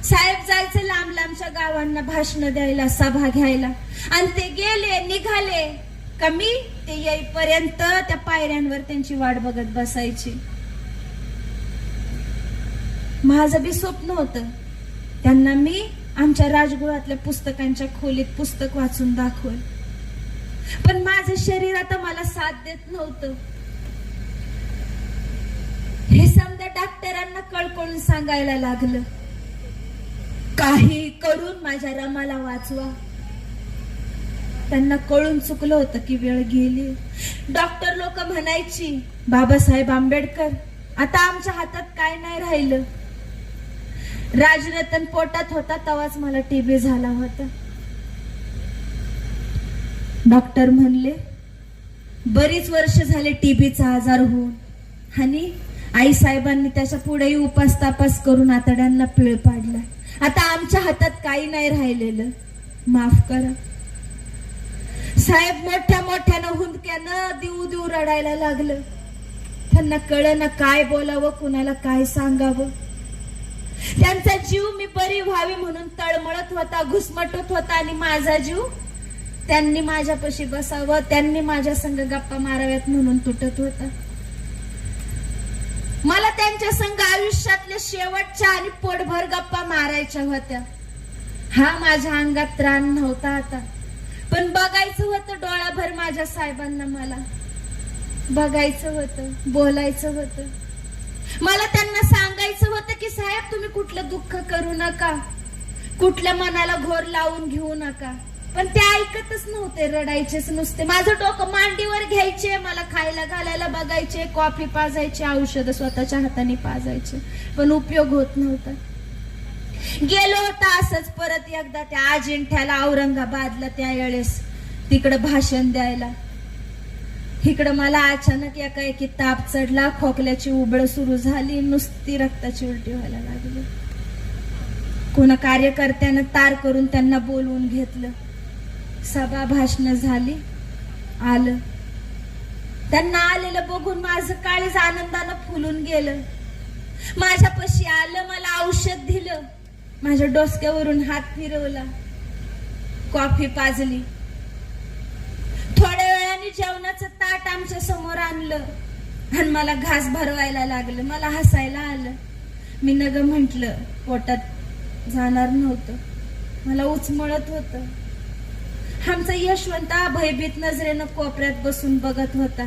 साहेब जायचं लांब लांबच्या गावांना भाषण द्यायला, सभा घ्यायला. आणि ते गेले, निघाले का मी ते येईपर्यंत त्या पायऱ्यांवर त्यांची वाट बघत बसायची. माझं बी स्वप्न होतं, त्यांना मी आमच्या राजगृहातल्या पुस्तकांच्या खोलीत पुस्तक वाचून दाखवल. पण माझं शरीर आता मला साथ देत नव्हतं. हे समजा डॉक्टरांना कळकळून सांगायला लागलं, काही करून माझ्या रमाला वाचवा. त्यांना कळून चुकलं होतं की वेळ गेली. डॉक्टर लोक म्हणायची, बाबासाहेब आंबेडकर, आता आमच्या हातात काय नाही राहिलं. राजरतन पोटात होता तेव्हाच मला टीबी झाला होता. डॉक्टर म्हणले बरीच वर्ष झाले टीबीचा आजार होऊन, आणि आई साहेबांनी त्याच्या पुढेही उपास तापास करून आतड्यांना पीळ पाडला. आता आमच्या हातात काही नाही राहिलेलं, माफ करा. साहेब मोठ्या मोठ्यानं हुंदक्यानं दिऊ दिऊ रडायला लागलं. त्यांना कळेना काय बोलावं, कुणाला काय सांगावं. त्यांचा जीव मी बरी व्हावी म्हणून तळमळत होता, घुसमटत होता. आणि माझा जीव त्यांनी माझ्यापाशी बसावं, त्यांनी माझ्या संग गप्पा माराव्यात म्हणून तुटत होता. मला त्यांच्या संग आयुष्यातल्या शेवटच्या आणि पोटभर गप्पा मारायच्या होत्या. हा माझ्या अंगात त्राण नव्हता आता, पण बघायचं होतं डोळाभर माझ्या साहेबांना. मला बघायचं होतं, बोलायचं होतं. मला त्यांना सांगायचं होतं की साहेब तुम्ही कुठलं दुःख करू नका. कुठल्या मनाला घोर लावून घेऊ नका. पण ते ऐकतच नव्हते, रडायचेच नुसते. माझं डोकं मांडीवर घ्यायचे, मला खायला घालायला बघायचे, कॉफी पाजायचे, औषध स्वतःच्या हाताने पाजायचे, पण उपयोग होत नव्हता. गेलो होता असंच परत एकदा त्या अजिंठ्याला, औरंगाबादला, त्या वेळेस तिकडं भाषण द्यायला. इकडं मला अचानक एकाएकी ताप चढला, खोकल्याची उबळ सुरू झाली, नुसती रक्ताची उलटी व्हायला लागली. कोणा कार्यकर्त्यानं तार करून त्यांना बोलवून घेतलं. सभा भाषण झाली. आलं. त्यांना आलेलं बघून माझं काळीज आनंदानं फुलून गेलं. माझ्यापाशी आलं, मला औषध दिलं, माझ्या डोसक्यावरून हात फिरवला, कॉफी पाजली. थोड्या वेळाने जेवणाचं ताट आमच्या समोर आणलं आणि मला घास भरवायला लागलं. मला हसायला आलं. मी नग म्हंटल, पोटात जाणार नव्हतं, मला उचमळत होतं. आमचा यशवंत भयभीत नजरेनं कोपऱ्यात बसून बघत होता.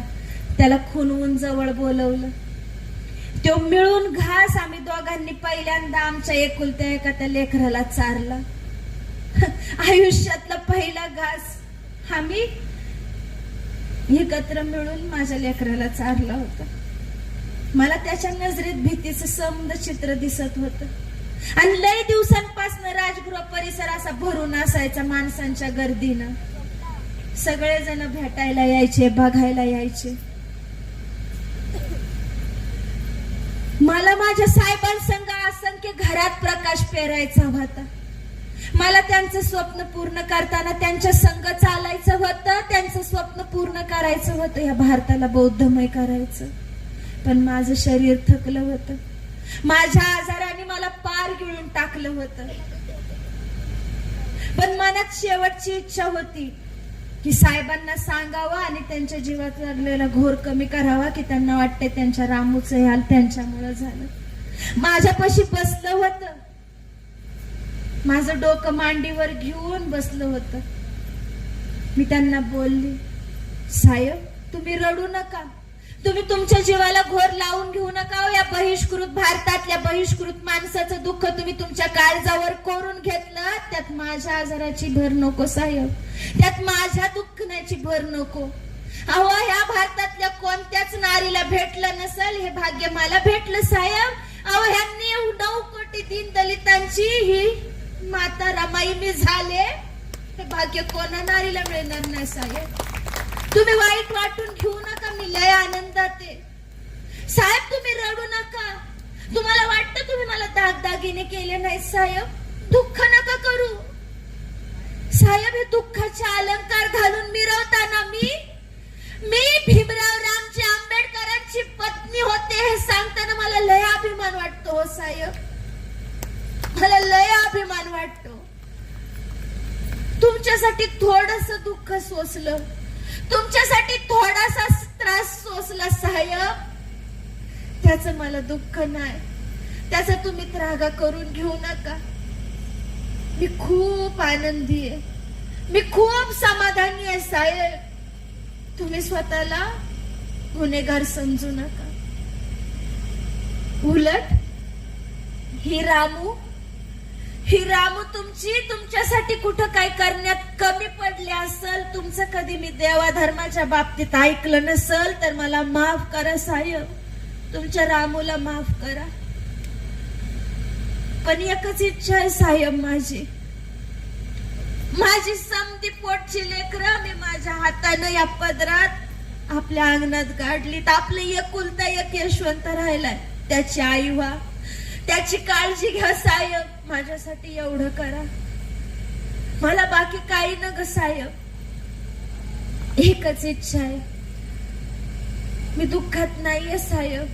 त्याला खुणवून जवळ बोलवलं. तो मिळून घास आम्ही दोघांनी पहिल्यांदा आमच्या एकुलत्या एका त्या लेकराला चारला. आयुष्यातला पहिला घास आम्ही एकत्र मिळून माझ्या लेकराला चारला होता. मला त्याच्या नजरेत भीतीचं समद चित्र दिसत होतं. आणि लय दिवसांपासून राजगृह परिसर असा भरून असायचा माणसांच्या गर्दीनं. सगळेजण भेटायला यायचे, बघायला यायचे. मला माझ्या साहेबांसंग असंख्य घरात प्रकाश पेरायचा होता. मला त्यांचं स्वप्न पूर्ण करताना त्यांच्या संग चालायचं होतं. त्यांचं स्वप्न पूर्ण करायचं होतं, या भारताला बौद्धमय करायचं. पण माझं शरीर थकलं होतं. माझ्या आजाराने मला पार गिळून टाकलं होतं. पण मनात शेवटची इच्छा होती की साहेबांना सांगावं आणि त्यांच्या जीवात लागलेला घोर कमी करावा, की त्यांना वाटते त्यांच्या रामूचं हाल त्यांच्यामुळे झालं. माझ्यापाशी बसलं होतं, माझं डोकं मांडीवर घेऊन बसलं होतं. मी त्यांना बोलली, साहेब तुम्ही रडू नका, तुम्ही तुमच्या जीवाला घोर लावून घेऊ नका. या बहिष्कृत भारतातल्या बहिष्कृत माणसाचं दुःख तुम्ही तुमच्या काळजावर कोरून घेतलं. त्यात माझ्या आजाराची भर नको साहेब, त्यात माझ्या दुःखाची भर नको. अहो ह्या भारतातल्या कोणत्याच नारीला भेटलं नसेल हे भाग्य मला भेटलं साहेब. अहो ह्यांनी 9 कोटी दीन दलितांची ही माता रमाई मी झाले, हे भाग्य कोणा नारीला मिळणार नाही साहेब. तुम्ही वाईट वाटून घेऊ नका, मी लय आनंदात आहे साहेब. तुम्ही रडू नका. तुम्हाला वाटतं तुम्ही मला दागदागिने केले नाही साहेब, दुःख नका करू साहेब. हे दुःखाचे अलंकार घालून मिरवताना मी भीमराव रामजी आंबेडकरांची पत्नी होते हे सांगताना मला लय अभिमान वाटतो हो साहेब, मला लय अभिमान वाटतो. तुमच्यासाठी थोडस दुःख सोसलं, तुमच्यासाठी थोडासा त्रास सोसला साहेब, त्याचं मला दुःख नाही, त्याचा तुम्ही त्रागा करून घेऊ नका. मी खूप आनंदी आहे, मी खूप समाधानी आहे साहेब. तुम्ही स्वतःला गुन्हेगार समजू नका. उलट ही रामू तुमच्यासाठी कुठं काय करण्यात कमी पडले असेल, तुमचं कधी मी देवाधर्माच्या बाबतीत ऐकलं नसेल तर मला माफ करा साहेब, तुमच्या रामूला माफ करा. पण एकच इच्छा आहे साहेब माझी समधी पोटची लेकरं मी माझ्या हातानं या पदरात आपल्या अंगणात गाडलीत. आपले एकुलता एक यशवंत राहिलाय, त्याची आई व्हा, त्याची काळजी घ्या साहेब. माझ्यासाठी एवढं करा, मला बाकी काही नग साहेब. एकच इच्छा आहे, मी दुःखात नाहीये साहेब.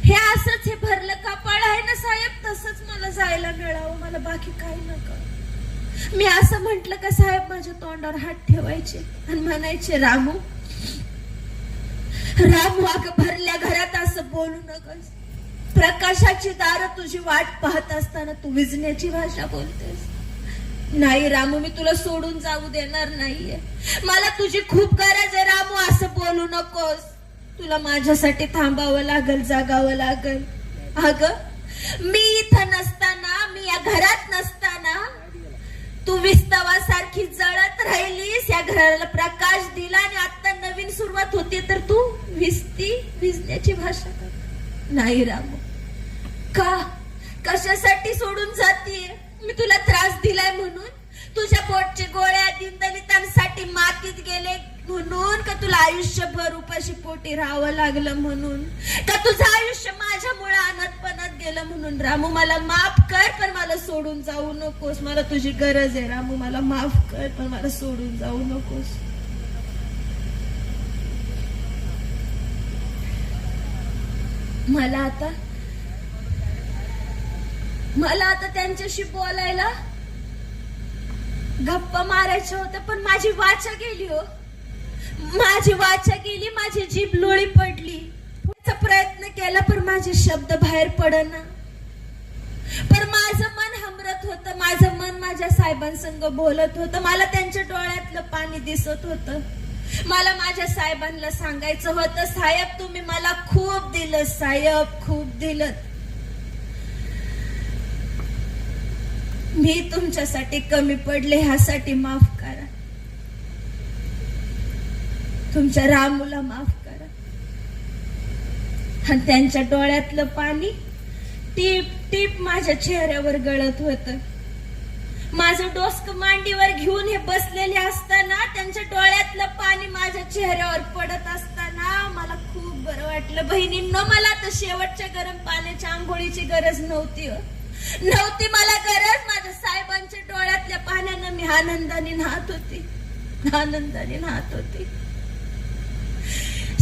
हे असंच हे भरलं कपाळ आहे ना साहेब, तसंच मला जायला मिळावं, मला बाकी काही नका. मी असं म्हंटल का साहेब माझ्या तोंडावर हात ठेवायचे आणि म्हणायचे, रामू अगं भरल्या घरात असं बोलू नकोस. प्रकाशाची दारं तुझी वाट पाहत असताना तू विजण्याची भाषा बोलतेस. नाही रामू, मी तुला सोडून जाऊ देणार नाहीये, मला तुझी खूप गरज आहे रामू, असं बोलू नकोस. तुला माझ्यासाठी थांबावं लागल, जागावं लागल. अगं मी इथं नसताना, मी या घरात नसताना तू विस्तवासारखी जळत राहिलीस, या घराला प्रकाश दिला आणि आता नवीन सुरुवात होती तर तू भिजण्याची भाषा कर. नाही रामू, का कशासाठी सोडून जातीये? मी तुला त्रास दिलाय म्हणून? तुझ्या पोटचे गोळ्या दीनदलितांसाठी मातीत गेले म्हणून? का तुला आयुष्यभर उपाशी पोटी राहावं लागलं म्हणून? का तुझं आयुष्य माझ्यामुळे अनाथपणात गेलं म्हणून? रामू मला माफ कर, पण मला सोडून जाऊ नकोस. मला तुझी गरज आहे रामू, मला माफ कर, पण मला सोडून जाऊ नकोस. मला आता त्यांच्याशी बोलायला, गप्पा मारायच्या होत्या, पण माझी वाचा गेली हो. माझी वाचा गेली, माझी जीभ लोळी पडली. पुढचा प्रयत्न केला पण माझे शब्द बाहेर पडना. पण माझं मन हमरत होतं, माझं मन माझ्या साहेबांसंग बोलत होतं. मला त्यांच्या डोळ्यातलं पाणी दिसत होतं. मला माझ्या साहेबांना सांगायचं होतं, साहेब तुम्ही मला खूप दिलं, साहेब खूप दिलं. मी तुमच्यासाठी कमी पडले, ह्यासाठी माफ करा. तुमच्या रामूला माफ करा. आणि त्यांच्या डोळ्यातलं पाणी टीप टीप माझ्या चेहऱ्यावर गळत होतं. माझं डोसकं मांडीवर घेऊन हे बसलेले असताना त्यांच्या डोळ्यातलं पाणी माझ्या चेहऱ्यावर पडत असताना मला खूप बरं वाटलं. बहिणींनो, मला आता शेवटच्या गरम पाण्याच्या आंघोळीची गरज नव्हती. नव्हती मला गरज. माझ्या साहेबांच्या डोळ्यातल्या पाण्यानं मी आनंदाने न्हात होती, आनंदाने न्हात होती.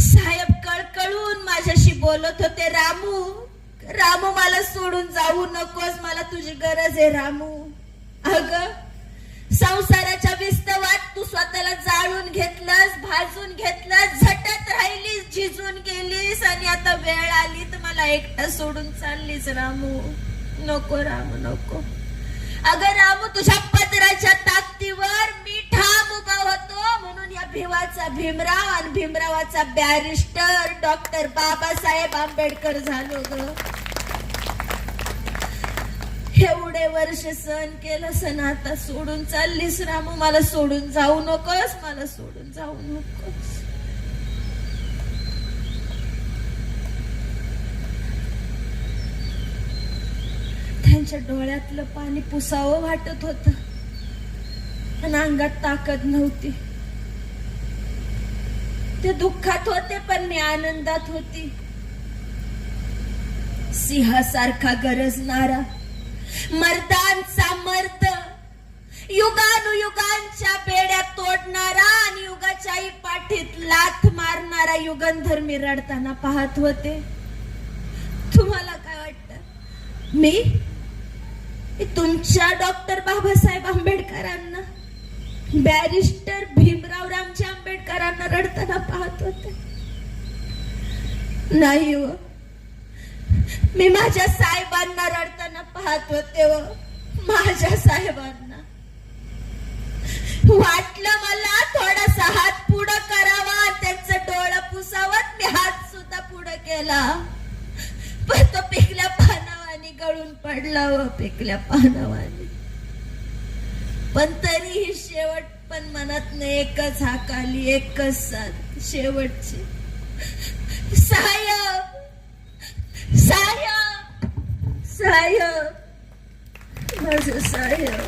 साहेब कळकळून माझ्याशी बोलत होते, रामू रामू मला सोडून जाऊ नकोस, मला तुझी गरज आहे रामू. अगं, संसाराच्या विस्तवात तू स्वतःला जाळून घेतलंस, भाजून घेतलंस, झटत राहिलीस, झिजून गेलीस आणि आता वेळ आली तर मला एकटा सोडून चाललीस. रामू नको, रामू नको. अगं रामू, तुझ्या पदराच्या ताकदीवर मी ठाम उभा होतो म्हणून या भिवाचा भीमराव आणि भीमरावाचा बॅरिस्टर डॉक्टर बाबासाहेब आंबेडकर झालो ग. एवढे वर्ष सहन केलं, सण आता सोडून चाललीस. रामू मला सोडून जाऊ नकोस, मला सोडून जाऊ नकोस. त्यांच्या डोळ्यातलं पाणी पुसावं वाटत होतं, पण अंगात ताकद नव्हती. ते दुःखात होते पण मी आनंदात होती. सिंहासारखा गरजणारा, मर्दांचा मर्द, युगानुयुगांच्या बेड्या तोडणारा आणि युगाच्याही पाठीत लाथ मारणारा युगंधर मी रडताना पाहत होते. तुम्हाला काय वाटतं? मी तुमच्या डॉक्टर बाबासाहेब आंबेडकरांना, बॅरिस्टर भीमराव रामजी आंबेडकरांना रडताना पाहत होते? नाही हो, मी माझ्या साहेबांना रडताना पाहत होते. माझ्या साहेबांना वाटलं मला थोडासा हात पुढं करावा, त्यांचं डोळं पुसावत मी हात सुद्धा पुढं केला, पण तो पिकल्या पानावानी गळून पडला व पिकल्या पानावानी. पण तरीही शेवट पण मनात एकच हाक आली, एकच साथ, शेवटची, साहेब साहेब साहेब, माझं साहेब.